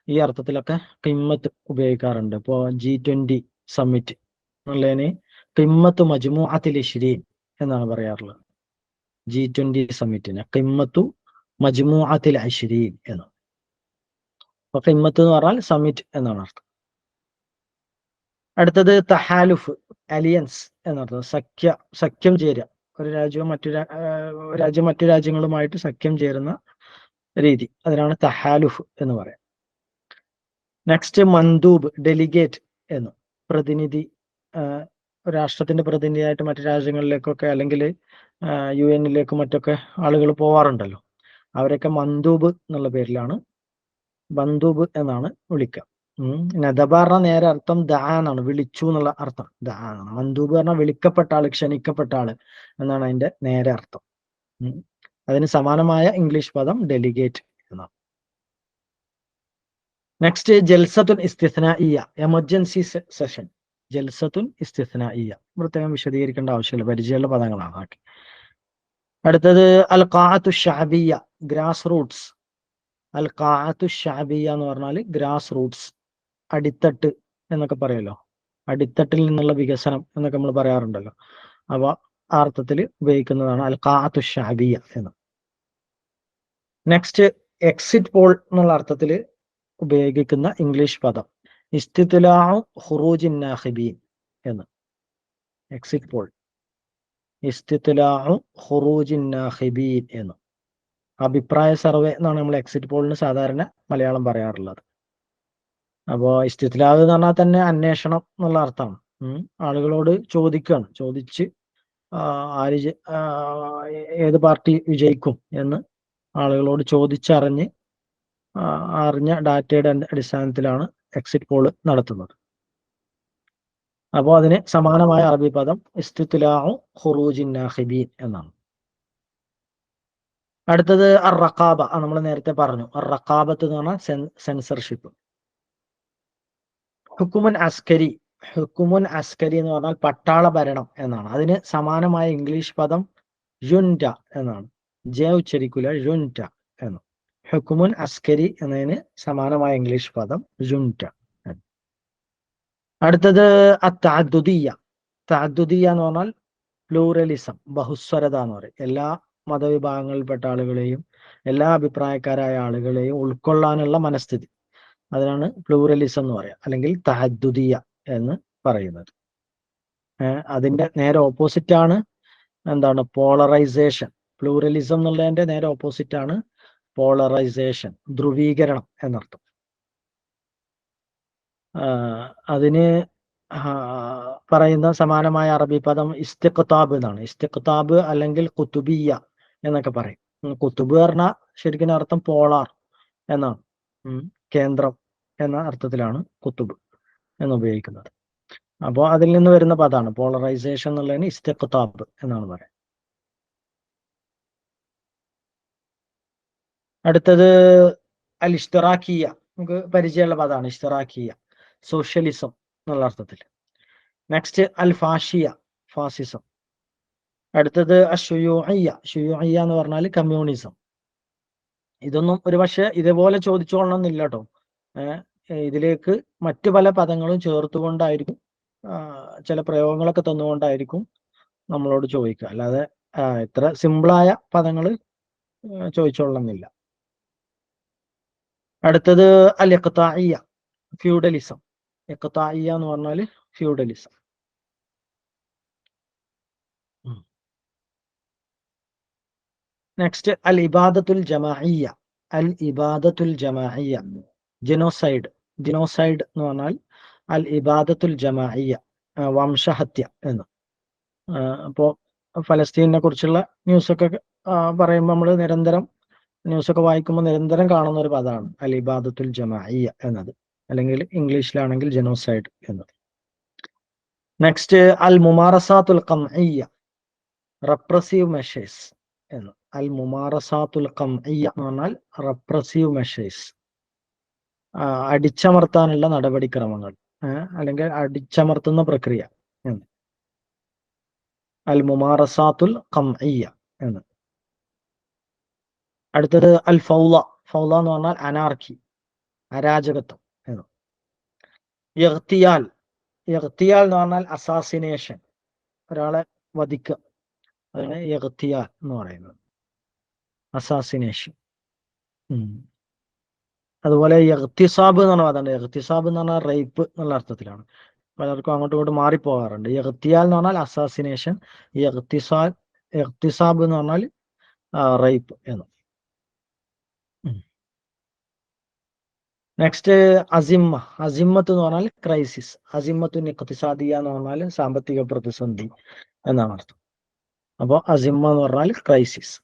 S1: ഈ അർത്ഥത്തിലൊക്കെ ഖിമ്മത്ത് ഉപയോഗിക്കാറുണ്ട്. ഇപ്പോൾ G20 സമ്മിറ്റ് എന്നുള്ളതിന് ഖിമ്മത്ത് മജ്മുഅത്തിൽ ഇശ്രീൻ എന്നാണ് പറയാറുള്ളത്. G20 സമ്മിറ്റിന് ഖിമ്മത്തു മജ്മുഅത്തിൽ ഇശ്രീൻ എന്ന്. അപ്പൊ ഖിമ്മത്ത് എന്ന് പറഞ്ഞാൽ സമ്മിറ്റ് എന്നാണ് അർത്ഥം. അടുത്തത് തഹാലുഫ്, അലിയൻസ് എന്നർത്ഥം. സഖ്യം ചേരുക. ഒരു രാജ്യവും മറ്റു രാജ്യങ്ങളുമായിട്ട് സഖ്യം ചേരുന്ന രീതി, അതിനാണ് തഹാലുഫ് എന്ന് പറയാം. നെക്സ്റ്റ് മന്ദൂബ്, ഡെലിഗേറ്റ് എന്ന്. പ്രതിനിധി, രാഷ്ട്രത്തിന്റെ പ്രതിനിധിയായിട്ട് മറ്റു രാജ്യങ്ങളിലേക്കൊക്കെ അല്ലെങ്കിൽ UN-ലേക്കും മറ്റൊക്കെ ആളുകൾ പോവാറുണ്ടല്ലോ. അവരൊക്കെ മന്ദൂബ് എന്നുള്ള പേരിലാണ്, ബന്ദൂബ് എന്നാണ് വിളിക്കുക. നദബ പറഞ്ഞ നേരെ അർത്ഥം ദാ എന്നാണ്, വിളിച്ചു എന്നുള്ള അർത്ഥം ദാ എന്നാണ്. മന്ദൂബ് പറഞ്ഞാൽ വിളിക്കപ്പെട്ട ആള്, ക്ഷണിക്കപ്പെട്ട ആള് എന്നാണ് അതിന്റെ നേരെ അർത്ഥം. അതിന് സമാനമായ ഇംഗ്ലീഷ് പദം ഡെലിഗേറ്റ് എന്നാണ്. നെക്സ്റ്റ് ജൽസത്തുൻ ഇസ്തിസ്നാഇയ്യ, എമർജൻസി സെഷൻ. ജൽസത്തുൻ ഇസ്തിസ്നാഇയ്യ പ്രത്യേകം വിശദീകരിക്കേണ്ട ആവശ്യമില്ല, പരിചയമുള്ള പദങ്ങളാണ്. അടുത്തത് അൽ ഖാഅത്തു ഷഅബിയ്യ, ഗ്രാസ് റൂട്ട്സ്. അൽ ഖാഅത്തു ഷഅബിയ്യ എന്ന് പറഞ്ഞാൽ ഗ്രാസ് റൂട്ട്സ്, അടിത്തട്ട് എന്നൊക്കെ പറയല്ലോ. അടിത്തട്ടിൽ നിന്നുള്ള വികസനം എന്നൊക്കെ നമ്മൾ പറയാറുണ്ടല്ലോ. അവ ആ അർത്ഥത്തിൽ ഉപയോഗിക്കുന്നതാണ് അൽ ഖാഅത്തു ഷഅബിയ്യ എന്ന്. നെക്സ്റ്റ് എക്സിറ്റ് പോൾ എന്നുള്ള അർത്ഥത്തിൽ ഉപയോഗിക്കുന്ന ഇംഗ്ലീഷ് പദം ഇസ്തിത്ലാഉ ഖുറൂജിൻ നാഖിബീൻ എന്ന്. എക്സിറ്റ് പോൾ, ഇസ്തിത്ലാഉ ഖുറൂജിൻ നാഖിബീൻ എന്ന്. അഭിപ്രായ സർവേ എന്നാണ് നമ്മൾ എക്സിറ്റ് പോളിന് സാധാരണ മലയാളം പറയാറുള്ളത്. അപ്പോ ഇസ്തിത്ലാവ് എന്ന് പറഞ്ഞാൽ തന്നെ അന്വേഷണം എന്നുള്ള അർത്ഥമാണ്. ആളുകളോട് ചോദിക്കുകയാണ്, ചോദിച്ച് ഏത് പാർട്ടി വിജയിക്കും എന്ന് ആളുകളോട് ചോദിച്ചറിഞ്ഞ് അറിഞ്ഞ ഡാറ്റയുടെ അടിസ്ഥാനത്തിലാണ് എക്സിറ്റ് പോൾ നടത്തുന്നത്. അപ്പോൾ അതിന് സമാനമായ അറബി പദം ഇസ്തിത്ലാഉ ഖുറൂജിൻ നാഖിബീൻ എന്നാണ്. അടുത്തത് അർ റഖാബ, നമ്മൾ നേരത്തെ പറഞ്ഞു. അർ റഖാബത്ത് എന്ന് പറഞ്ഞാൽ സെൻസർഷിപ്പ്. ഹുക്കുമുൻ അസ്കരി, ഹുക്കുമുൻ അസ്കരി എന്ന് പറഞ്ഞാൽ പട്ടാള ഭരണം എന്നാണ്. അതിന് സമാനമായ ഇംഗ്ലീഷ് പദം യുൻറ്റ എന്നാണ്. ജെ ഉച്ചരിക്കൂല, യുൻറ്റ എന്ന്. ഹുക്കുമുൻ അസ്കരി എന്നതിന് സമാനമായ ഇംഗ്ലീഷ് പദം യുൻറ്റ. അടുത്തത് അത്തഅദ്ദുദിയ്യ. തഅദ്ദുദിയ്യ എന്ന് പറഞ്ഞാൽ പ്ലൂറലിസം, ബഹുസ്വരത എന്ന് പറയും. എല്ലാ മതവിഭാഗങ്ങളിൽപ്പെട്ട ആളുകളെയും എല്ലാ അഭിപ്രായക്കാരായ ആളുകളെയും ഉൾക്കൊള്ളാനുള്ള മനസ്ഥിതി, അതിനാണ് പ്ലൂറലിസം എന്ന് പറയാം, അല്ലെങ്കിൽ തഅദ്ദുദിയ്യ എന്ന് പറയുന്നത്. അതിന്റെ നേരെ ഓപ്പോസിറ്റ് ആണ് എന്താണ്, പോളറൈസേഷൻ. പ്ലൂറലിസം എന്നുള്ളതിന്റെ നേരെ ഓപ്പോസിറ്റ് ആണ് പോളറൈസേഷൻ, ധ്രുവീകരണം എന്നർത്ഥം. അതിന് പറയുന്ന സമാനമായ അറബി പദം ഇസ്തിഖ്താബ് എന്നാണ്. ഇസ്തിഖ്താബ് അല്ലെങ്കിൽ കുത്തുബിയ്യ എന്നൊക്കെ പറയും. കുത്തുബ് പറഞ്ഞാൽ ശരിക്കും അർത്ഥം പോളാർ എന്നാണ്, കേന്ദ്രം എന്ന അർത്ഥത്തിലാണ് കുത്തുബ് എന്ന് ഉപയോഗിക്കുന്നത്. അപ്പോൾ അതിൽ നിന്ന് വരുന്ന പദമാണ് പോളറൈസേഷൻ എന്നുള്ളതിന് ഇസ്തിഖ്താബ് എന്നാണ് പറയുന്നത്. അടുത്തത് അൽ ഇഷ്തിറാക്കിയ, നമുക്ക് പരിചയമുള്ള പദമാണ് ഇഷ്തിറാക്കിയ, സോഷ്യലിസം എന്നുള്ള അർത്ഥത്തിൽ. നെക്സ്റ്റ് അൽ ഫാഷിയ, ഫാസിസം. അടുത്തത് അഷുയൂഇയ്യ, ഷുയൂഇയ്യ എന്ന് പറഞ്ഞാൽ കമ്മ്യൂണിസം. ഇതൊന്നും ഒരുപക്ഷെ ഇതേപോലെ ചോദിച്ചോളണമെന്നില്ല കേട്ടോ. ഇതിലേക്ക് മറ്റു പല പദങ്ങളും ചേർത്തുകൊണ്ടായിരിക്കും, ചില പ്രയോഗങ്ങളൊക്കെ തന്നുകൊണ്ടായിരിക്കും നമ്മളോട് ചോദിക്കുക. അല്ലാതെ ഇത്ര സിമ്പിളായ പദങ്ങൾ ചോദിച്ചോളണമെന്നില്ല. അടുത്തത് അൽ ഇഖ്താഇയ്യ, ഫ്യൂഡലിസം. ഇഖ്താഇയ്യ എന്ന് പറഞ്ഞാൽ ഫ്യൂഡലിസം. നെക്സ്റ്റ് അൽ ഇബാദത്തുൽ ജമാഇയ്യ, അൽ ഇബാദത്തുൽ ജമാഇയ്യ, ജനോസൈഡ്. ജനോസൈഡ് എന്ന് പറഞ്ഞാൽ അൽ ഇബാദത്തുൽ ജമാഇയ്യ, വംശഹത്യ എന്ന്. അപ്പോൾ ഫലസ്തീനെ കുറിച്ചുള്ള ന്യൂസൊക്കെ പറയുമ്പോൾ നമ്മൾ നിരന്തരം ന്യൂസൊക്കെ വായിക്കുമ്പോൾ നിരന്തരം കാണുന്ന ഒരു പദമാണ് അൽ ഇബാദത്തുൽ ജമാഇയ്യ എന്നത്, അല്ലെങ്കിൽ ഇംഗ്ലീഷിലാണെങ്കിൽ ജനോസൈഡ് എന്നത്. നെക്സ്റ്റ് അൽ മുമാറസാത്തുൽ ഖംഇയ്യ, റെപ്രസീവ് മെഷേഴ്സ് എന്ന്. അൽ മുമാറസാത്തുൽ ഖംഇയ്യ എന്ന് പറഞ്ഞാൽ റെപ്രസീവ് മെഷേഴ്സ്, അടിച്ചമർത്താനുള്ള നടപടിക്രമങ്ങൾ, അല്ലെങ്കിൽ അടിച്ചമർത്തുന്ന പ്രക്രിയ എന്ന്. അൽ മുമാറസാത്തുൽ ഖംഇയ്യ എന്ന്. അടുത്തത് അൽ ഫൗള. ഫൗള എന്ന് പറഞ്ഞാൽ അനാർക്കി, അരാജകത്വം എന്ന്. ഇഗ്തിയാൽ. ഇഗ്തിയാൽ എന്ന് പറഞ്ഞാൽ അസാസിനേഷൻ, ഒരാളെ വധിക്കുക. അതാണ് ഇഗ്തിയാൽ എന്ന് പറയുന്നത്, അസാസിനേഷൻ. അതുപോലെ ഇഗ്തിസാബ് എന്ന് പറഞ്ഞാൽ അതാണ്. ഇഗ്തിസാബ് എന്ന് പറഞ്ഞാൽ റേപ്പ് എന്നുള്ള അർത്ഥത്തിലാണ്. പലർക്കും അങ്ങോട്ടും ഇങ്ങോട്ടും മാറിപ്പോകാറുണ്ട്. ഇഗ്തിയാൽ എന്ന് പറഞ്ഞാൽ അസാസിനേഷൻ, ഇഗ്തിസാബ് എന്ന് പറഞ്ഞാൽ റേപ്പ് എന്ന്. നെക്സ്റ്റ് അസിമ്മ. അസിമ്മത്ത് എന്ന് പറഞ്ഞാൽ ക്രൈസിസ്. അസിമ്മത്തുൻ ഇഖ്തിസാദിയ എന്ന് പറഞ്ഞാൽ സാമ്പത്തിക പ്രതിസന്ധി എന്നാണ് അർത്ഥം. അപ്പോൾ അസിമ്മ എന്ന് പറഞ്ഞാൽ ക്രൈസിസ്.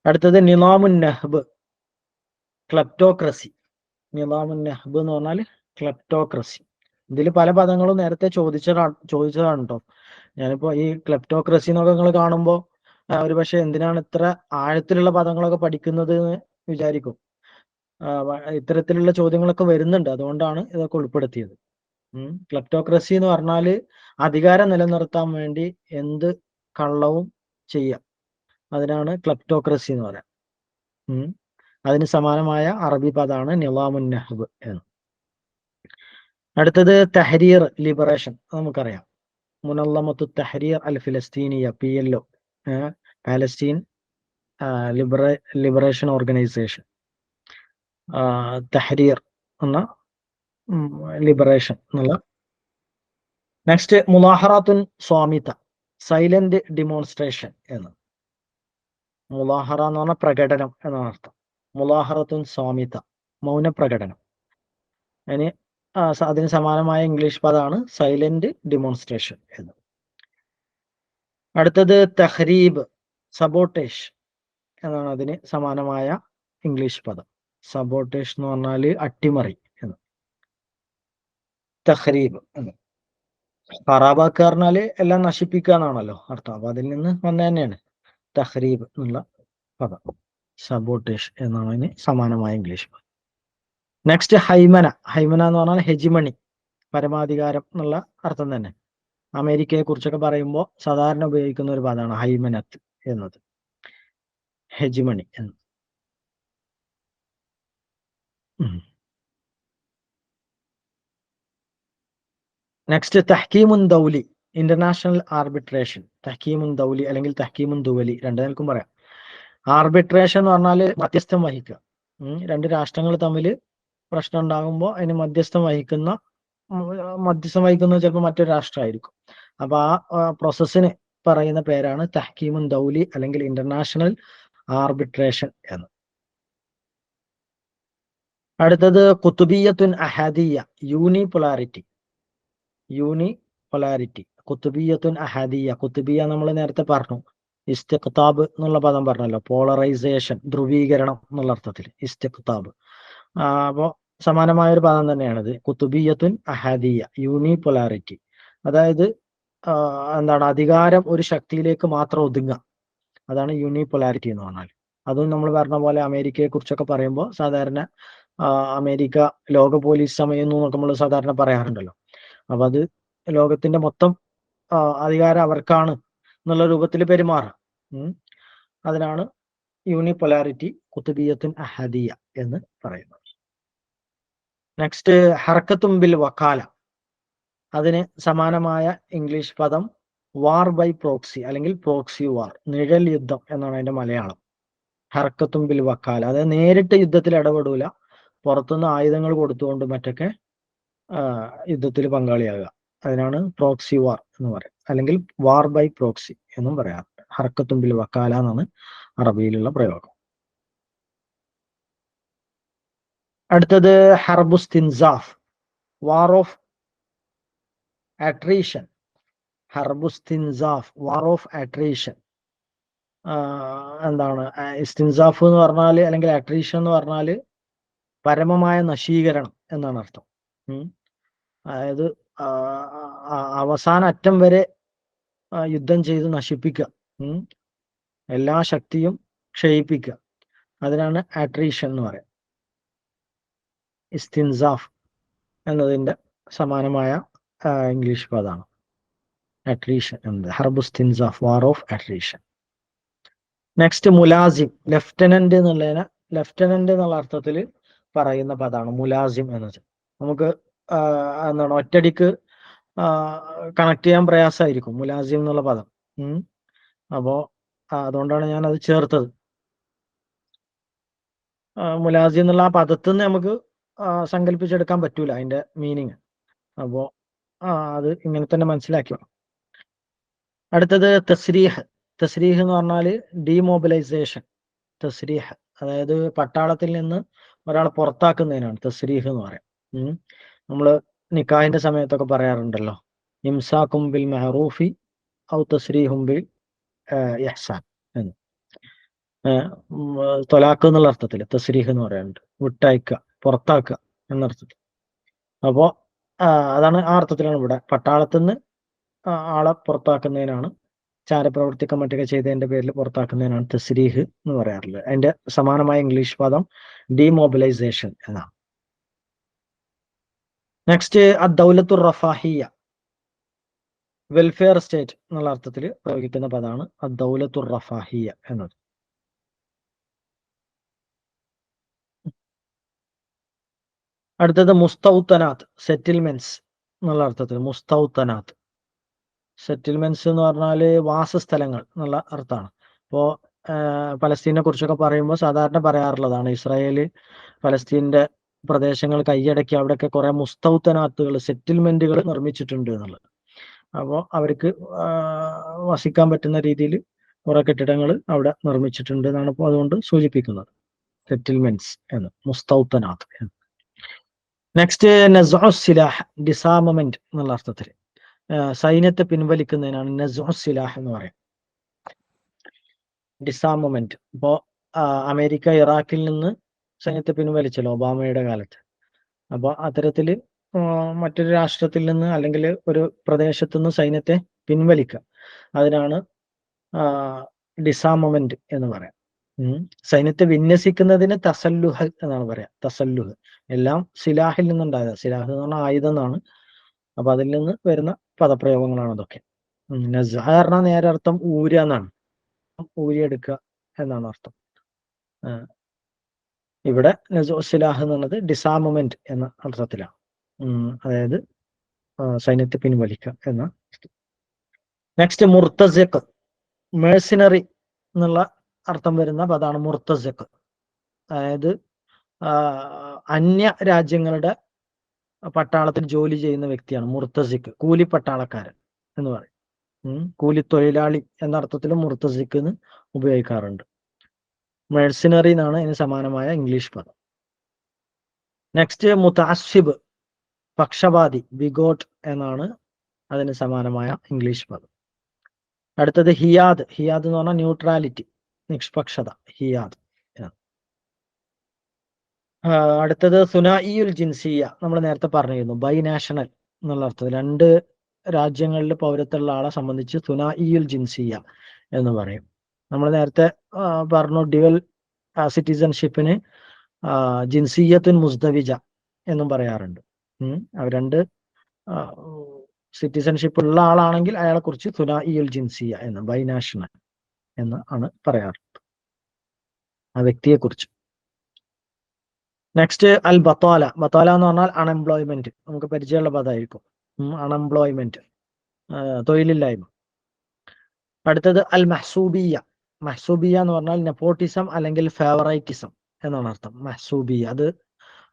S1: അടുത്തത് നിളാമുൻ നഹ്ബ്, ക്ലെപ്റ്റോക്രസി. നിളാമുൻ നഹ്ബ് എന്ന് പറഞ്ഞാൽ ക്ലെപ്റ്റോക്രസി. ഇതിൽ പല പദങ്ങളും നേരത്തെ ചോദിച്ചതാണ് കേട്ടോ. ഞാനിപ്പോ ഈ ക്ലെപ്റ്റോക്രസി എന്നൊക്കെ നിങ്ങൾ കാണുമ്പോൾ ഒരുപക്ഷെ എന്തിനാണ് ഇത്ര ആഴത്തിലുള്ള പദങ്ങളൊക്കെ പഠിക്കുന്നത് എന്ന് വിചാരിക്കും. ഇത്തരത്തിലുള്ള ചോദ്യങ്ങളൊക്കെ വരുന്നുണ്ട്, അതുകൊണ്ടാണ് ഇതൊക്കെ ഉൾപ്പെടുത്തിയത്. ക്ലെപ്റ്റോക്രസി എന്ന് പറഞ്ഞാൽ അധികാരം നിലനിർത്താൻ വേണ്ടി എന്ത് കള്ളവും ചെയ്യാം, അതിനാണ് ക്ലെപ്റ്റോക്രസി എന്ന് പറയാം. അതിന് സമാനമായ അറബി പദമാണ് നിളാമുൻ നഹ്ബ് എന്ന്. അടുത്തത് തഹരീർ, ലിബറേഷൻ. നമുക്കറിയാം, മുനല്ലമത്തു തഹരീർ അൽ ഫിലസ്തീനിയ, PLO, പാലസ്തീൻ ലിബറേഷൻ ഓർഗനൈസേഷൻ. തഹരീർ എന്ന ലിബറേഷൻ എന്നുള്ള. നെക്സ്റ്റ് മുലാഹറാത്തുൻ സ്വാമിത, സൈലന്റ് ഡിമോൺസ്ട്രേഷൻ എന്ന്. മുലാഹറ എന്ന് പറഞ്ഞാൽ പ്രകടനം എന്നാണ് അർത്ഥം. മുലാഹറത്തുൻ സ്വാമിത, മൗനപ്രകടനം. അതിന് അതിന് സമാനമായ ഇംഗ്ലീഷ് പദമാണ് സൈലന്റ് ഡിമോൺസ്ട്രേഷൻ എന്ന്. അടുത്തത് തഹ്രീബ്, സബോട്ടേഷ് എന്നാണ് അതിന് സമാനമായ ഇംഗ്ലീഷ് പദം. സബോട്ടേഷ് എന്ന് പറഞ്ഞാൽ അട്ടിമറി എന്ന്. തഹ്രീബ് എന്ന്. ഖറാബാക്ക് പറഞ്ഞാല് എല്ലാം നശിപ്പിക്കുക എന്നാണല്ലോ അർത്ഥം. അപ്പൊ അതിൽ നിന്ന് വന്ന തന്നെയാണ് തഹ്രീബ് എന്നുള്ള പദം. സബോട്ടേഷ് എന്നാണ് അതിന് സമാനമായ ഇംഗ്ലീഷ് പദം. നെക്സ്റ്റ് ഹൈമന. ഹൈമന എന്ന് പറഞ്ഞാൽ ഹെജിമണി, പരമാധികാരം എന്നുള്ള അർത്ഥം തന്നെ. അമേരിക്കയെ കുറിച്ചൊക്കെ പറയുമ്പോൾ സാധാരണ ഉപയോഗിക്കുന്ന ഒരു പദമാണ് ഹൈമനത്ത് എന്നത്, ഹെജിമണി എന്ന്. നെക്സ്റ്റ് തഹ്കീമുൻ ദൗലി, ഇന്റർനാഷണൽ ആർബിട്രേഷൻ. തഹ്കീമുൻ ദൗലി അല്ലെങ്കിൽ തഹ്കീമുൻ ദുവലി, രണ്ടു നിലക്കും പറയാം. ആർബിട്രേഷൻ എന്ന് പറഞ്ഞാൽ മധ്യസ്ഥം വഹിക്കുക. രണ്ട് രാഷ്ട്രങ്ങൾ തമ്മിൽ പ്രശ്നം ഉണ്ടാകുമ്പോൾ അതിന് മധ്യസ്ഥം വഹിക്കുന്നത് ചിലപ്പോൾ മറ്റൊരു രാഷ്ട്രമായിരിക്കും. അപ്പൊ ആ പ്രോസസ്സിന് പറയുന്ന പേരാണ് തഹ്കീമുൻ ദൗലി അല്ലെങ്കിൽ ഇന്റർനാഷണൽ ആർബിട്രേഷൻ എന്ന്. അടുത്തത് കുത്തുബിയത്തുൻ അഹാദിയ, യൂണിപോളാരിറ്റി. യൂണിപോളാരിറ്റി, കുത്തുബിയത്തുൻ അഹാദിയ. കുത്തുബിയ നമ്മൾ നേരത്തെ പറഞ്ഞു, ഇസ്തിഖ്താബ് എന്നുള്ള പദം പറഞ്ഞല്ലോ, പോളറൈസേഷൻ, ധ്രുവീകരണം എന്നുള്ള അർത്ഥത്തിൽ ഇസ്തിഖ്താബ്. അപ്പോൾ സമാനമായ ഒരു പദം തന്നെയാണിത്, കുത്തുബിയത്തുൻ അഹാദിയ, യൂണിപോളാരിറ്റി. അതായത് എന്താണ്, അധികാരം ഒരു ശക്തിയിലേക്ക് മാത്രം ഒതുങ്ങുക, അതാണ് യൂണിപോളാരിറ്റി എന്ന് പറഞ്ഞാൽ. അതും നമ്മൾ പറഞ്ഞ പോലെ അമേരിക്കയെ കുറിച്ചൊക്കെ പറയുമ്പോൾ സാധാരണ അമേരിക്ക ലോക പോലീസ് സമയം എന്നൊക്കെ നമ്മൾ സാധാരണ പറയാറുണ്ടല്ലോ. അപ്പൊ അത് ലോകത്തിന്റെ മൊത്തം അധികാരം അവർക്കാണ് എന്നുള്ള രൂപത്തിൽ പെരുമാറാം. അതിനാണ് യൂണിപൊലാരിറ്റി കുത്തുബിയത്തുൻ അഹദിയ എന്ന് പറയുന്നത്. നെക്സ്റ്റ് ഹർക്കത്തും ബിൽ വക്കാല, അതിന് സമാനമായ ഇംഗ്ലീഷ് പദം വാർ ബൈ പ്രോക്സി അല്ലെങ്കിൽ പ്രോക്സി വാർ, നിഴൽ യുദ്ധം എന്നാണ് അതിന്റെ മലയാളം. ഹർക്കത്തും ബിൽ വക്കാല, അതായത് നേരിട്ട് യുദ്ധത്തിൽ ഇടപെടൂല, പുറത്തുനിന്ന് ആയുധങ്ങൾ കൊടുത്തുകൊണ്ട് മറ്റൊക്കെ യുദ്ധത്തിൽ പങ്കാളിയാകുക. അതിനാണ് പ്രോക്സി വാർ എന്ന് പറയുന്നത്, അല്ലെങ്കിൽ വാർ ബൈ പ്രോക്സി എന്നും പറയാറുണ്ട്. ഹർക്കത്തും ബിൽ വക്കാല എന്നാണ് അറബിയിലുള്ള പ്രയോഗം. അടുത്തത് ഹർബുസ്തിൻസാഫ്, വാർ ഓഫ് അട്രീഷൻ. ഹർബുസ്തിൻസാഫ്, വാർ ഓഫ് അട്രീഷൻ. എന്താണ് ഇസ്തിൻസാഫ് എന്ന് പറഞ്ഞാൽ, അല്ലെങ്കിൽ അട്രീഷൻ എന്ന് പറഞ്ഞാൽ പരമമായ നശീകരണം എന്നാണ് അർത്ഥം. അതായത് അവസാന അറ്റം വരെ യുദ്ധം ചെയ്ത് നശിപ്പിക്കുക, എല്ലാ ശക്തിയും ക്ഷയിപ്പിക്കുക. അതിനാണ് അട്രീഷൻ എന്ന് പറയുന്നത്. ഇസ്തിൻസാഫ് എന്നതിന്റെ സമാനമായ ഇംഗ്ലീഷ് പദമാണ് അട്രീഷൻ എന്നത്. ഹർബുസ്തിൻസാഫ്, വാർ ഓഫ് അട്രീഷൻ. നെക്സ്റ്റ് മുലാസിം, ലെഫ്റ്റനന്റ് എന്നുള്ളതിനെ ലെഫ്റ്റനന്റ് എന്നുള്ള അർത്ഥത്തിൽ പറയുന്ന പദമാണ് മുലാസിം എന്നത്. നമുക്ക് എന്താണ് ഒറ്റടിക്ക് കണക്ട് ചെയ്യാൻ പ്രയാസമായിരിക്കും മുലാസിം എന്നുള്ള പദം. അപ്പോ അതുകൊണ്ടാണ് ഞാൻ അത് ചേർത്തത്. മുലാസിം എന്നുള്ള ആ പദത്തിൽ നിന്ന് നമുക്ക് സങ്കല്പിച്ചെടുക്കാൻ പറ്റൂല അതിന്റെ മീനിങ്. അപ്പോ അത് ഇങ്ങനെ തന്നെ മനസ്സിലാക്കി. അടുത്തത് തസ്രീഹ്. തസ്രീഹ് എന്ന് പറഞ്ഞാൽ ഡീമൊബിലൈസേഷൻ. തസ്രീഹ് അതായത് പട്ടാളത്തിൽ നിന്ന് ഒരാളെ പുറത്താക്കുന്നതിനാണ് തസ്രീഹ് എന്ന് പറയാം. നമ്മള് നിക്കാഹിന്റെ സമയത്തൊക്കെ പറയാറുണ്ടല്ലോ, ഇംസാക്കും ബിൽ മഅറൂഫി ഔ തസ്രീഹും ബിൽ ഇഹ്സാൻ എന്ന്. തൊലാഖ് എന്നുള്ള അർത്ഥത്തിൽ തസ്രീഹ് എന്ന് പറയാറുണ്ട്, വിട്ടയക്കുക, പുറത്താക്കുക എന്നർത്ഥത്തിൽ. അപ്പോ അതാണ് ആ അർത്ഥത്തിലാണ് ഇവിടെ പട്ടാളത്തിൽ നിന്ന് ആളെ പുറത്താക്കുന്നതിനാണ്, ചാരപ്രവർത്തിക്ക മറ്റൊക്കെ ചെയ്തതിന്റെ പേരിൽ പുറത്താക്കുന്നതിനാണ് തസ്രീഹ് എന്ന് പറയാറുള്ളത്. അതിന്റെ സമാനമായ ഇംഗ്ലീഷ് പദം ഡീമൊബിലൈസേഷൻ എന്നാണ്. നെക്സ്റ്റ് അദ്ദൗലത്തുർ റഫാഹിയ, വെൽഫെയർ സ്റ്റേറ്റ് എന്നുള്ള അർത്ഥത്തിൽ പ്രയോഗിക്കുന്ന പദമാണ് അദ്ദൗലത്തുർ റഫാഹിയ എന്നത്. അടുത്തത് മുസ്തൗത്തനാത്ത്, സെറ്റിൽമെന്റ്സ് എന്നുള്ള അർത്ഥത്തിൽ. മുസ്തൗത്തനാത്ത്, സെറ്റിൽമെന്റ്സ് എന്ന് പറഞ്ഞാല് വാസസ്ഥലങ്ങൾ എന്നുള്ള അർത്ഥമാണ്. ഇപ്പോ പലസ്തീനെ കുറിച്ചൊക്കെ പറയുമ്പോൾ സാധാരണ പറയാറുള്ളതാണ് ഇസ്രായേല് പലസ്തീന്റെ പ്രദേശങ്ങൾ കൈയടക്കി അവിടെയൊക്കെ കുറെ മുസ്തൗത്തനാത്തുകൾ, സെറ്റിൽമെന്റുകൾ നിർമ്മിച്ചിട്ടുണ്ട് എന്നുള്ളത്. അപ്പോൾ അവർക്ക് വസിക്കാൻ പറ്റുന്ന രീതിയിൽ കുറെ കെട്ടിടങ്ങൾ അവിടെ നിർമ്മിച്ചിട്ടുണ്ട് എന്നാണ് ഇപ്പോൾ അതുകൊണ്ട് സൂചിപ്പിക്കുന്നത് സെറ്റിൽമെന്റ്സ് എന്ന്, മുസ്തൗത്തനാത്ത് എന്ന്. നെക്സ്റ്റ് നസ്ഉ സിലാഹ്, ഡിസാർമമെന്റ് എന്നുള്ള അർത്ഥത്തിൽ. സൈന്യത്തെ പിൻവലിക്കുന്നതിനാണ് നസ്ഉ സിലാഹ് എന്ന് പറയും, ഡിസാർമമെന്റ്. ഇപ്പോ അമേരിക്ക ഇറാഖിൽ നിന്ന് സൈന്യത്തെ പിൻവലിച്ചല്ലോ ഒബാമയുടെ കാലത്ത്. അപ്പൊ അത്തരത്തില് മറ്റൊരു രാഷ്ട്രത്തിൽ നിന്ന് അല്ലെങ്കിൽ ഒരു പ്രദേശത്തു നിന്ന് സൈന്യത്തെ പിൻവലിക്കുക, അതിനാണ് ഡിസാർമമെന്റ് എന്ന് പറയാം. സൈന്യത്തെ വിന്യസിക്കുന്നതിന് തസല്ലുഹ് എന്നാണ് പറയാം. തസല്ലുഹ് എല്ലാം സിലാഹിൽ നിന്നുണ്ടായത്. സിലാഹ് എന്ന് പറഞ്ഞാൽ ആയുധം എന്നാണ്. അപ്പൊ അതിൽ നിന്ന് വരുന്ന പദപ്രയോഗങ്ങളാണ് അതൊക്കെ. നസ്അ നേരെ അർത്ഥം ഊര എന്നാണ്, ഊരിയെടുക്കുക എന്നാണ് അർത്ഥം. ഇവിടെ നസ്ഉ സിലാഹ് എന്നുള്ളത് ഡിസാർമമെന്റ് എന്ന അർത്ഥത്തിലാണ്, അതായത് സൈന്യത്തെ പിൻവലിക്കുക എന്ന. നെക്സ്റ്റ് മുർത്തസിഖ്, മേഴ്സിനറി എന്നുള്ള അർത്ഥം വരുന്ന പദമാണ് മുർത്തസിഖ്. അതായത് അന്യ രാജ്യങ്ങളുടെ പട്ടാളത്തിൽ ജോലി ചെയ്യുന്ന വ്യക്തിയാണ് മുർത്തസിഖ്, കൂലി പട്ടാളക്കാരൻ എന്ന് പറയും. കൂലി തൊഴിലാളി എന്ന അർത്ഥത്തിലും മുർത്തസിഖ് എന്ന് ഉപയോഗിക്കാറുണ്ട്. മെഴ്സിനറി എന്നാണ് ഇതിന് സമാനമായ ഇംഗ്ലീഷ് പദം. നെക്സ്റ്റ് മുതഅസ്സിബ്, പക്ഷപാതി, ബിഗോട്ട് എന്നാണ് അതിന് സമാനമായ ഇംഗ്ലീഷ് പദം. അടുത്തത് ഹിയാദ്. ഹിയാദ് എന്ന് പറഞ്ഞാൽ ന്യൂട്രാലിറ്റി, നിഷ്പക്ഷത, ഹിയാദ്. അടുത്തത് സുനായിയുൽ ജിൻസിയ, നമ്മൾ നേരത്തെ പറഞ്ഞിരുന്നു ബൈ നാഷണൽ എന്നുള്ള അർത്ഥത്തിൽ. രണ്ട് രാജ്യങ്ങളിൽ പൗരത്വമുള്ള ആളെ സംബന്ധിച്ച് സുനായിയുൽ ജിൻസിയ എന്ന് പറയും. നമ്മൾ നേരത്തെ പറഞ്ഞു ഡ്യുവൽ സിറ്റിസൺഷിപ്പിന് ജിൻസിയത്തുൻ മുസ്തവിജ എന്നും പറയാറുണ്ട്. അവർ രണ്ട് സിറ്റിസൺഷിപ്പ് ഉള്ള ആളാണെങ്കിൽ അയാളെ കുറിച്ച് തുനാഇയുൽ ജിൻസിയ എന്ന്, ബൈനാഷണൽ എന്ന് ആണ് പറയാറുള്ളത് ആ വ്യക്തിയെ കുറിച്ച്. നെക്സ്റ്റ് അൽ ബത്താല. ബത്താല എന്ന് പറഞ്ഞാൽ അൺഎംപ്ലോയ്മെന്റ്. നമുക്ക് പരിചയമുള്ള പദമായിരിക്കും. അൺഎംപ്ലോയ്മെന്റ്, തൊഴിലില്ലായ്മ. അടുത്തത് അൽ മഹ്സൂബിയ. മഹ്സൂബിയ എന്ന് പറഞ്ഞാൽ നെപ്പോട്ടിസം അല്ലെങ്കിൽ ഫേവറൈറ്റിസം എന്നാണ് അർത്ഥം. മഹ്സൂബിയ അത്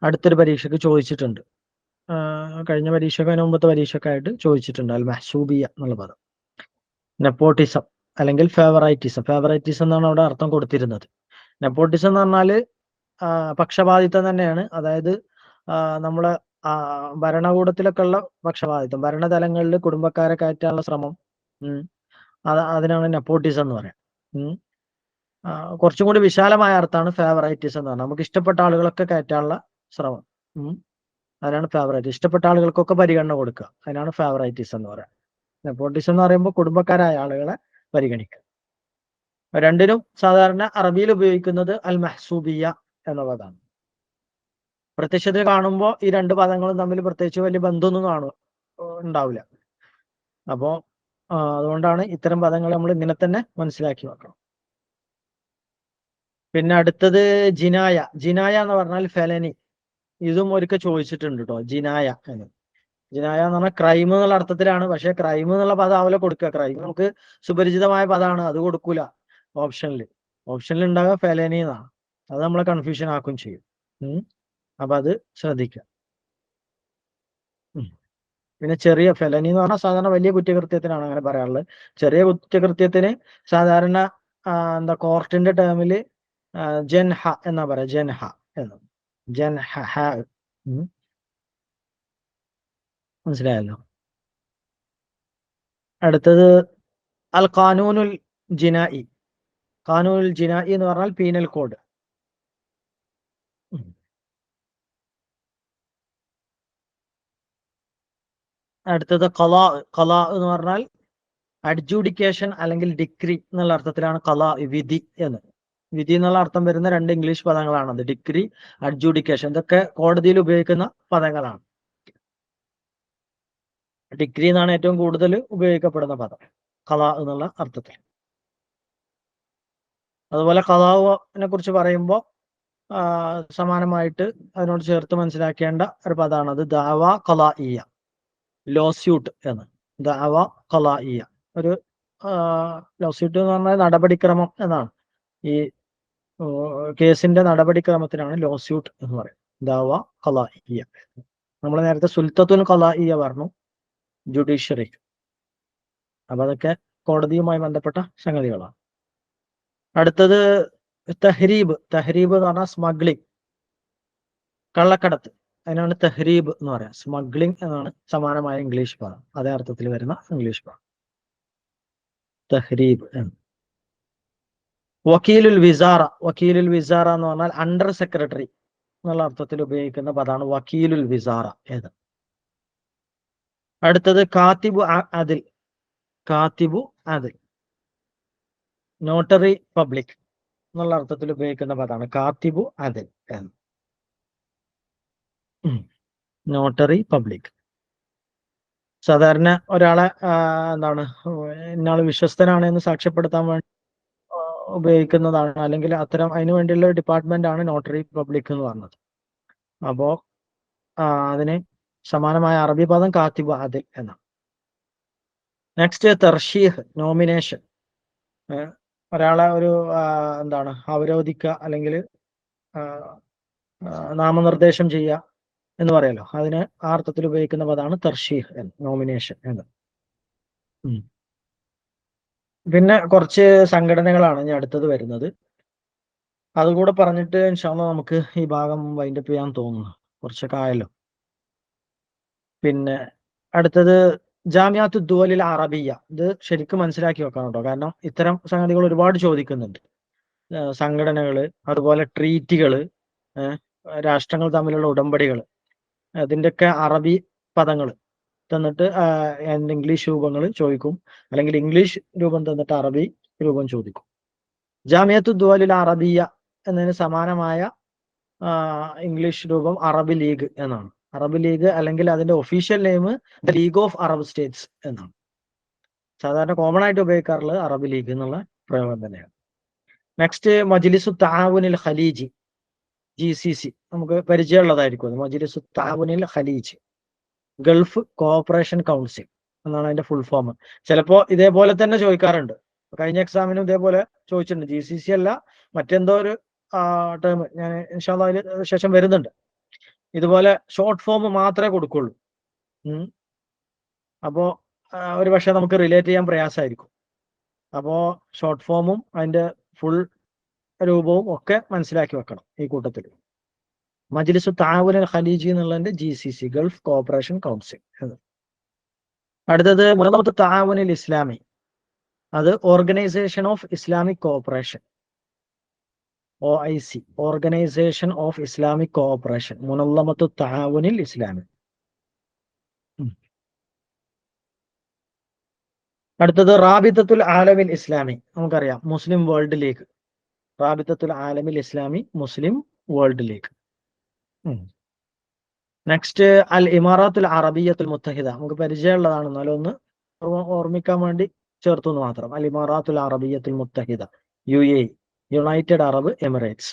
S1: അടുത്തൊരു പരീക്ഷയ്ക്ക് ചോദിച്ചിട്ടുണ്ട്. കഴിഞ്ഞ പരീക്ഷയ്ക്ക് അതിന് മുമ്പത്തെ പരീക്ഷക്കായിട്ട് ചോദിച്ചിട്ടുണ്ട് അൽ മഹ്സൂബിയ എന്നുള്ള പദം. നെപ്പോട്ടിസം അല്ലെങ്കിൽ ഫേവറൈറ്റിസം. ഫേവറൈറ്റിസം എന്നാണ് അവിടെ അർത്ഥം കൊടുത്തിരുന്നത്. നെപ്പോട്ടിസം എന്ന് പറഞ്ഞാല് പക്ഷപാതിത്വം തന്നെയാണ്. അതായത് നമ്മളെ ഭരണകൂടത്തിലൊക്കെ ഉള്ള പക്ഷപാതിത്വം, ഭരണതലങ്ങളിൽ കുടുംബക്കാരെ കയറ്റാനുള്ള ശ്രമം, അതിനാണ് നെപ്പോട്ടിസം എന്ന് പറയാം. കുറച്ചും കൂടി വിശാലമായ അർത്ഥമാണ് ഫേവറൈറ്റിസം എന്ന് പറഞ്ഞാൽ. നമുക്ക് ഇഷ്ടപ്പെട്ട ആളുകളൊക്കെ കയറ്റാനുള്ള ശ്രമം, അതിനാണ് ഫേവറൈറ്റ്. ഇഷ്ടപ്പെട്ട ആളുകൾക്കൊക്കെ പരിഗണന കൊടുക്കുക, അതിനാണ് ഫേവറൈറ്റിസം എന്ന് പറയാം. നെപ്പോട്ടിസം എന്ന് പറയുമ്പോൾ കുടുംബക്കാരായ ആളുകളെ പരിഗണിക്കുക. രണ്ടിനും സാധാരണ അറബിയിൽ ഉപയോഗിക്കുന്നത് അൽ മഹ്സൂബിയ എന്ന പദമാണ്. പ്രത്യക്ഷത്തിൽ കാണുമ്പോൾ ഈ രണ്ട് പദങ്ങളും തമ്മിൽ പ്രത്യേകിച്ച് വലിയ ബന്ധമൊന്നും ഉണ്ടാവില്ല. അപ്പോ അതുകൊണ്ടാണ് ഇത്തരം പദങ്ങൾ നമ്മൾ ഇങ്ങനെ തന്നെ മനസ്സിലാക്കി വെക്കണം. പിന്നെ അടുത്തത് ജിനായ. ജിനായ എന്ന് പറഞ്ഞാൽ ഫെലനി. ഇതും ഒരിക്കൽ ചോദിച്ചിട്ടുണ്ട് കേട്ടോ, ജിനായ എന്ന്. ജിനായ എന്ന് പറഞ്ഞാൽ ക്രൈം എന്നുള്ള അർത്ഥത്തിലാണ്. പക്ഷെ ക്രൈം എന്നുള്ള പദം ആവില്ല കൊടുക്കുക. ക്രൈം നമുക്ക് സുപരിചിതമായ പദമാണ്, അത് കൊടുക്കൂല ഓപ്ഷനിൽ. ഓപ്ഷനിൽ ഉണ്ടാകുക ഫെലനി എന്നാണ്. അത് നമ്മളെ കൺഫ്യൂഷൻ ആക്കും ചെയ്യും. അപ്പൊ അത് ശ്രദ്ധിക്കുക. പിന്നെ ചെറിയ ഫെലനി എന്ന് പറഞ്ഞാൽ സാധാരണ വലിയ കുറ്റകൃത്യത്തിനാണ് അങ്ങനെ പറയാറുള്ളത്. ചെറിയ കുറ്റകൃത്യത്തിന് സാധാരണ കോർട്ടിന്റെ ടേമില് ജൻഹ എന്നാ പറയാ. ജൻഹ എന്ന്, ജൻഹ. മനസ്സിലായല്ലോ. അടുത്തത് അൽ ഖാനൂനുൽ ജിനായി. ഖാനൂനുൽ ജിനായി എന്ന് പറഞ്ഞാൽ പീനൽ കോഡ്. അടുത്തത് ഖലാ. ഖലാ എന്ന് പറഞ്ഞാൽ അഡ്ജൂഡിക്കേഷൻ അല്ലെങ്കിൽ ഡിഗ്രി എന്നുള്ള അർത്ഥത്തിലാണ് ഖലാ, വിധി എന്ന്. വിധി എന്നുള്ള അർത്ഥം വരുന്ന രണ്ട് ഇംഗ്ലീഷ് പദങ്ങളാണത്. ഡിഗ്രി, അഡ്ജൂഡിക്കേഷൻ. ഇതൊക്കെ കോടതിയിൽ ഉപയോഗിക്കുന്ന പദങ്ങളാണ്. ഡിഗ്രി എന്നാണ് ഏറ്റവും കൂടുതൽ ഉപയോഗിക്കപ്പെടുന്ന പദം ഖലാ എന്നുള്ള അർത്ഥത്തിൽ. അതുപോലെ ഖലാവിനെ കുറിച്ച് പറയുമ്പോൾ സമാനമായിട്ട് അതിനോട് ചേർത്ത് മനസ്സിലാക്കേണ്ട ഒരു പദമാണ് അത് ദഅവ ഖലാഇയ്യ, ലോസ്യൂട്ട് എന്ന്. ദഅവ ഖലാഇയ്യ, ഒരു ലോസ്യൂട്ട് എന്ന് പറഞ്ഞാൽ നടപടിക്രമം എന്നാണ്. ഈ കേസിന്റെ നടപടിക്രമത്തിനാണ് ലോസ്യൂട്ട് എന്ന് പറയുന്നത്. ദഅവ ഖലാഇയ്യ. നമ്മൾ നേരത്തെ സുൽത്തത്തുൽ ഖലാഇയ്യ പറഞ്ഞു, ജുഡീഷ്യറി. അപ്പൊ അതൊക്കെ കോടതിയുമായി ബന്ധപ്പെട്ട സംഗതികളാണ്. അടുത്തത് തഹ്രീബ്. തഹ്രീബ് എന്ന് പറഞ്ഞാൽ സ്മഗ്ലിംഗ്, കള്ളക്കടത്ത്. അതിനാണ് തഹ്രീബ് എന്ന് പറയാം. സ്മഗ്ലിംഗ് എന്നാണ് സമാനമായ ഇംഗ്ലീഷ് പദം, അതേ അർത്ഥത്തിൽ വരുന്ന ഇംഗ്ലീഷ് പദം തഹ്രീബ് എന്ന്. വക്കീലുൽ വിസാറ. വക്കീലുൽ വിസാറ എന്ന് പറഞ്ഞാൽ അണ്ടർ സെക്രട്ടറി എന്നുള്ള അർത്ഥത്തിൽ ഉപയോഗിക്കുന്ന പദമാണ് വക്കീലുൽ വിസാറ എന്ന്. അടുത്തത് കാത്തിബു അദിൽ. കാത്തിബു അദിൽ, നോട്ടറി പബ്ലിക് എന്നുള്ള അർത്ഥത്തിൽ ഉപയോഗിക്കുന്ന പദമാണ് കാത്തിബു അദിൽ എന്ന്. നോട്ടറി പബ്ലിക് സാധാരണ ഒരാളെ ഇന്നാള് വിശ്വസ്തനാണ് എന്ന് സാക്ഷ്യപ്പെടുത്താൻ വേണ്ടി ഉപയോഗിക്കുന്നതാണ്, അല്ലെങ്കിൽ അത്തരം അതിനു വേണ്ടിയുള്ള ഡിപ്പാർട്ട്മെന്റ് ആണ് നോട്ടറി പബ്ലിക് എന്ന് പറഞ്ഞത്. അപ്പോ അതിന് സമാനമായ അറബി പദം കാത്തിബു അദിൽ എന്നാണ്. നെക്സ്റ്റ് തർഷീഹ്, നോമിനേഷൻ. ഒരാളെ ഒരു അവരോധിക്കുക അല്ലെങ്കിൽ നാമനിർദ്ദേശം ചെയ്യുക എന്ന് പറയാലോ, അതിന് ആ അർത്ഥത്തിൽ ഉപയോഗിക്കുന്ന പദമാണ് തർഷീഹ് എന്ന്, നോമിനേഷൻ എന്ന്. പിന്നെ കുറച്ച് സംഘടനകളാണ് ഇനി അടുത്തത് വരുന്നത്. അതുകൂടെ പറഞ്ഞിട്ട് ഇൻഷാ അല്ലാഹ് നമുക്ക് ഈ ഭാഗം വൈൻഡപ്പ് ചെയ്യാൻ തോന്നുന്നു, കുറച്ചൊക്കെ ആയല്ലോ. പിന്നെ അടുത്തത് ജാമിഅത്തു ദുവലിൽ അറബിയ. ഇത് ശരിക്കും മനസ്സിലാക്കി വെക്കണം കേട്ടോ, കാരണം ഇത്തരം സംഗതികൾ ഒരുപാട് ചോദിക്കുന്നുണ്ട്. സംഘടനകള്, അതുപോലെ ട്രീറ്റികള്, രാഷ്ട്രങ്ങൾ തമ്മിലുള്ള ഉടമ്പടികൾ, അതിൻ്റെയൊക്കെ അറബി പദങ്ങൾ തന്നിട്ട് ഇംഗ്ലീഷ് രൂപങ്ങൾ ചോദിക്കും, അല്ലെങ്കിൽ ഇംഗ്ലീഷ് രൂപം തന്നിട്ട് അറബി രൂപം ചോദിക്കും. ജാമിഅത്തു ദുവലിൽ അറബിയ എന്നതിന് സമാനമായ ഇംഗ്ലീഷ് രൂപം അറബ് ലീഗ് എന്നാണ്. അറബ് ലീഗ് അല്ലെങ്കിൽ അതിന്റെ official name the league of Arab States എന്നാണ്. സാധാരണ കോമൺ ആയിട്ട് ഉപയോഗിക്കാറുള്ളത് അറബ് ലീഗ് എന്നുള്ള പ്രയോഗം തന്നെയാണ്. നെക്സ്റ്റ് മജ്ലിസു തആവുനിൽ ഖലീജി, GCC, നമുക്ക് പരിചയമുള്ളതായിരിക്കും. മജ്ലിസു തആവുനിൽ ഖലീജ്, ഗൾഫ് കോഓപ്പറേഷൻ കൗൺസിൽ എന്നാണ് അതിന്റെ ഫുൾ ഫോം. ചിലപ്പോ ഇതേപോലെ തന്നെ ചോദിക്കാറുണ്ട്. കഴിഞ്ഞ എക്സാമിനും ഇതേപോലെ ചോദിച്ചിട്ടുണ്ട്. GCC അല്ല, മറ്റെന്തോ ഒരു ടേം ഞാൻ ഇൻഷാ അല്ലാഹ് അതിന് ശേഷം വരുന്നുണ്ട്. ഇതുപോലെ ഷോർട്ട് ഫോം മാത്രമേ കൊടുക്കുള്ളൂ. അപ്പോ ഒരു പക്ഷെ നമുക്ക് റിലേറ്റ് ചെയ്യാൻ പ്രയാസമായിരിക്കും. അപ്പോ ഷോർട്ട് ഫോമും അതിന്റെ ഫുൾ രൂപവും ഒക്കെ മനസ്സിലാക്കി വെക്കണം ഈ കൂട്ടത്തിൽ. മജ്ലിസു തആവുനിൽ ഖലീജി എന്നുള്ളതിന്റെ GCC, ഗൾഫ് കോഓപ്പറേഷൻ കൗൺസിൽ. അടുത്തത് മുനല്ലമത്തു തആവുനിൽ ഇസ്ലാമി, അത് Organisation of Islamic Cooperation, OIC, Organisation of Islamic Cooperation, മുനല്ലമത്തു തആവുനിൽ ഇസ്ലാമി. അടുത്തത് റാബിത്തത്തുൽ ആലമിൽ ഇസ്ലാമി, നമുക്കറിയാം മുസ്ലിം വേൾഡ് ലീഗ്. റാബിത്തത്തുൽ ആലമിൽ ഇസ്ലാമി, മുസ്ലിം വേൾഡ് ലീഗ്. നെക്സ്റ്റ് അൽ ഇമാറാത്തുൽ അറബിയ്യത്തുൽ മുത്തഹിദ, നമുക്ക് പരിചയമുള്ളതാണ്, എന്നാലും ഒന്ന് ഓർമ്മിക്കാൻ വേണ്ടി ചേർത്തു എന്ന് മാത്രം. അൽ ഇമാറാത്തുൽ അറബിയ്യത്തുൽ മുത്തഹിദ, UAE, യുണൈറ്റഡ് അറബ് എമിറേറ്റ്സ്.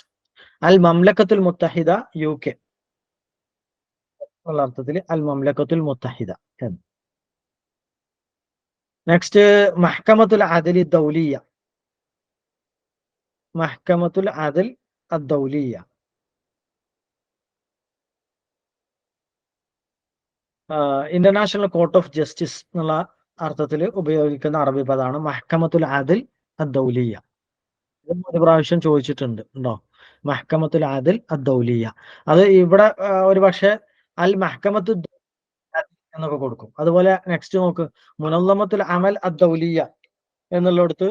S1: അൽ മംലക്കത്തുൽ മുത്തഹിദ, UK ഉള്ള അർത്ഥത്തിൽ അൽ മംലക്കത്തുൽ മുത്തഹിദ എന്ന്. നെക്സ്റ്റ് മഹ്കമത്തുൽ അദൽ ദൗലിയ, മഹ്കമത്തുൽ അദൽ അദ്ദൗലിയ, ഇന്റർനാഷണൽ കോർട്ട് ഓഫ് ജസ്റ്റിസ് എന്നുള്ള അർത്ഥത്തിൽ ഉപയോഗിക്കുന്ന അറബി പദമാണ് മഹ്കമത്തുൽ അദൽ അദ്ദൗലിയ. ഒരു പ്രാവശ്യം ചോദിച്ചിട്ടുണ്ട് ഉണ്ടോ, മഹ്കമത്തുൽ അദൽ അദ്ദൗലിയ. അത് ഇവിടെ ഒരു പക്ഷെ അൽ മഹ്കമത്തു എന്നൊക്കെ കൊടുക്കും. അതുപോലെ നെക്സ്റ്റ് നോക്ക്, മുനല്ലമത്തുൽ അമൽ അദ്ദൗലിയ എന്നുള്ളിടത്ത്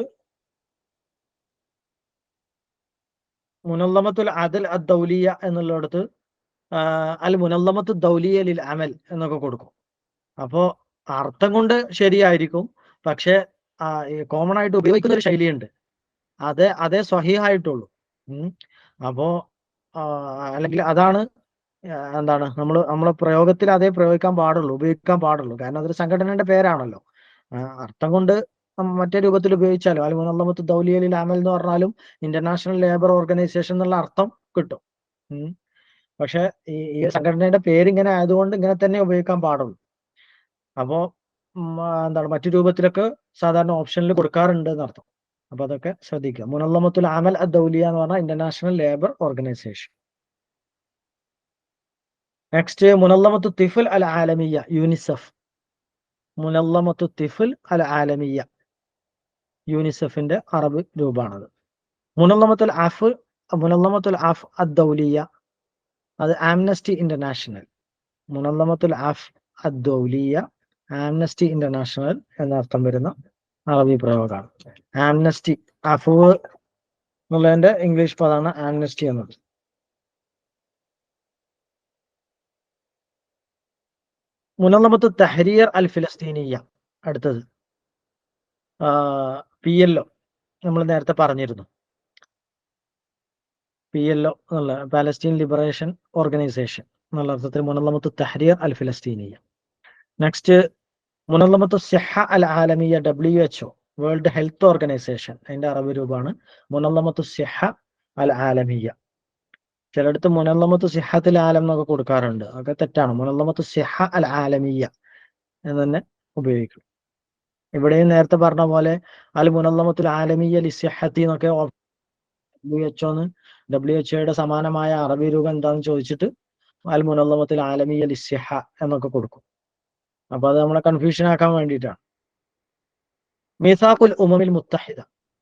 S1: മുനല്ലമത്തുൽ അദൽ അദ്ദൗലിയ എന്നുള്ളിടത്ത് അൽ മുനല്ലമത്തു ദൗലിയ ലിൽ അമൽ എന്നൊക്കെ കൊടുക്കും. അപ്പോ അർത്ഥം കൊണ്ട് ശരിയായിരിക്കും, പക്ഷെ കോമൺ ആയിട്ട് ഉപയോഗിക്കുന്ന ഒരു ശൈലിയുണ്ട്, അതേ സ്വഹീഹായിട്ടുള്ളൂ. അപ്പോ അല്ലെങ്കിൽ അതാണ് എന്താണ് നമ്മളെ പ്രയോഗത്തിൽ അതേ പ്രയോഗിക്കാൻ പാടുള്ളൂ, ഉപയോഗിക്കാൻ പാടുള്ളൂ. കാരണം അതൊരു സംഘടനയുടെ പേരാണല്ലോ. അർത്ഥം കൊണ്ട് മറ്റേ രൂപത്തിൽ ഉപയോഗിച്ചാലും അൽ മുനല്ലമത്തു ദൗലിയ ലിൽ അമൽ എന്ന് പറഞ്ഞാലും ഇന്റർനാഷണൽ ലേബർ ഓർഗനൈസേഷൻ എന്നുള്ള അർത്ഥം കിട്ടും. പക്ഷെ ഈ സംഘടനയുടെ പേര് ഇങ്ങനെ ആയതുകൊണ്ട് ഇങ്ങനെ തന്നെ ഉപയോഗിക്കാൻ പാടുള്ളൂ. അപ്പോ എന്താണ് മറ്റു രൂപത്തിലൊക്കെ സാധാരണ ഓപ്ഷനിൽ കൊടുക്കാറുണ്ട് എന്നർത്ഥം. അപ്പൊ അതൊക്കെ ശ്രദ്ധിക്കുക. മുനല്ലമത്തുൽ അമൽ അദ്ദൗലിയ എന്ന് പറഞ്ഞാൽ ഇന്റർനാഷണൽ ലേബർ ഓർഗനൈസേഷൻ. നെക്സ്റ്റ് മുനല്ലമത്തു തിഫൽ അൽ ആലമിയ, യൂനിസെഫ്. മുനല്ലമത്തു തിഫൽ അൽ ആലമിയ, യൂനിസെഫിന്റെ അറബ് രൂപമാണത്. മുനല്ലമത്തുൽ അഫ് അദ്ദൗലിയ, അത് ആംനസ്റ്റി ഇന്റർനാഷണൽ. മുനല്ലമത്തുൽ അഫ് അദ്ദൗലിയ, ആംനസ്റ്റി ഇന്റർനാഷണൽ എന്നർത്ഥം വരുന്ന അറബി പ്രയോഗമാണ്. ആംനസ്റ്റി, അഫു എന്നുള്ളതിന്റെ ഇംഗ്ലീഷ് പദമാണ് ആംനസ്റ്റി എന്നത്. മുനല്ലമത്തു തഹ്രീർ അൽ ഫിലസ്തീനിയ, അടുത്തത് PLO, നമ്മൾ നേരത്തെ പറഞ്ഞിരുന്നു. PLO എന്നുള്ള പാലസ്തീൻ ലിബറേഷൻ ഓർഗനൈസേഷൻ എന്നുള്ള അർത്ഥത്തിൽ മുനല്ലമത്തു തഹ്രീർ അൽ ഫിലസ്തീനിയ. നെക്സ്റ്റ് മുനല്ലമത്തു സിഹ അൽ ആലമിയ, WHO, വേൾഡ് ഹെൽത്ത് ഓർഗനൈസേഷൻ, അതിന്റെ അറബ് രൂപമാണ് മുനല്ലമത്തു സിഹ അൽ ആലമിയ. ചിലടത്ത് മുനല്ലമത്തു സിഹത്തുൽ ആലം എന്നൊക്കെ കൊടുക്കാറുണ്ട്, അതൊക്കെ തെറ്റാണ്. മുനല്ലമത്തു സിഹ അൽ ആലമിയ എന്ന് തന്നെ ഉപയോഗിക്കും. ഇവിടെയും നേരത്തെ പറഞ്ഞ പോലെ അൽ മുനല്ലമത്തുൽ ആലമിയ ലിസ്സിഹത്തി എന്നൊക്കെ WHO സമാനമായ അറബി രൂപം എന്താണെന്ന് ചോദിച്ചിട്ട് അൽ മുനല്ലമത്തുൽ ആലമിയ ലിസ്സിഹ എന്നൊക്കെ കൊടുക്കും. അപ്പൊ അത് നമ്മളെ കൺഫ്യൂഷൻ ആക്കാൻ വേണ്ടിയിട്ടാണ്. മീസാഖുൽ ഉമമിൽ മുത്തഹിദ,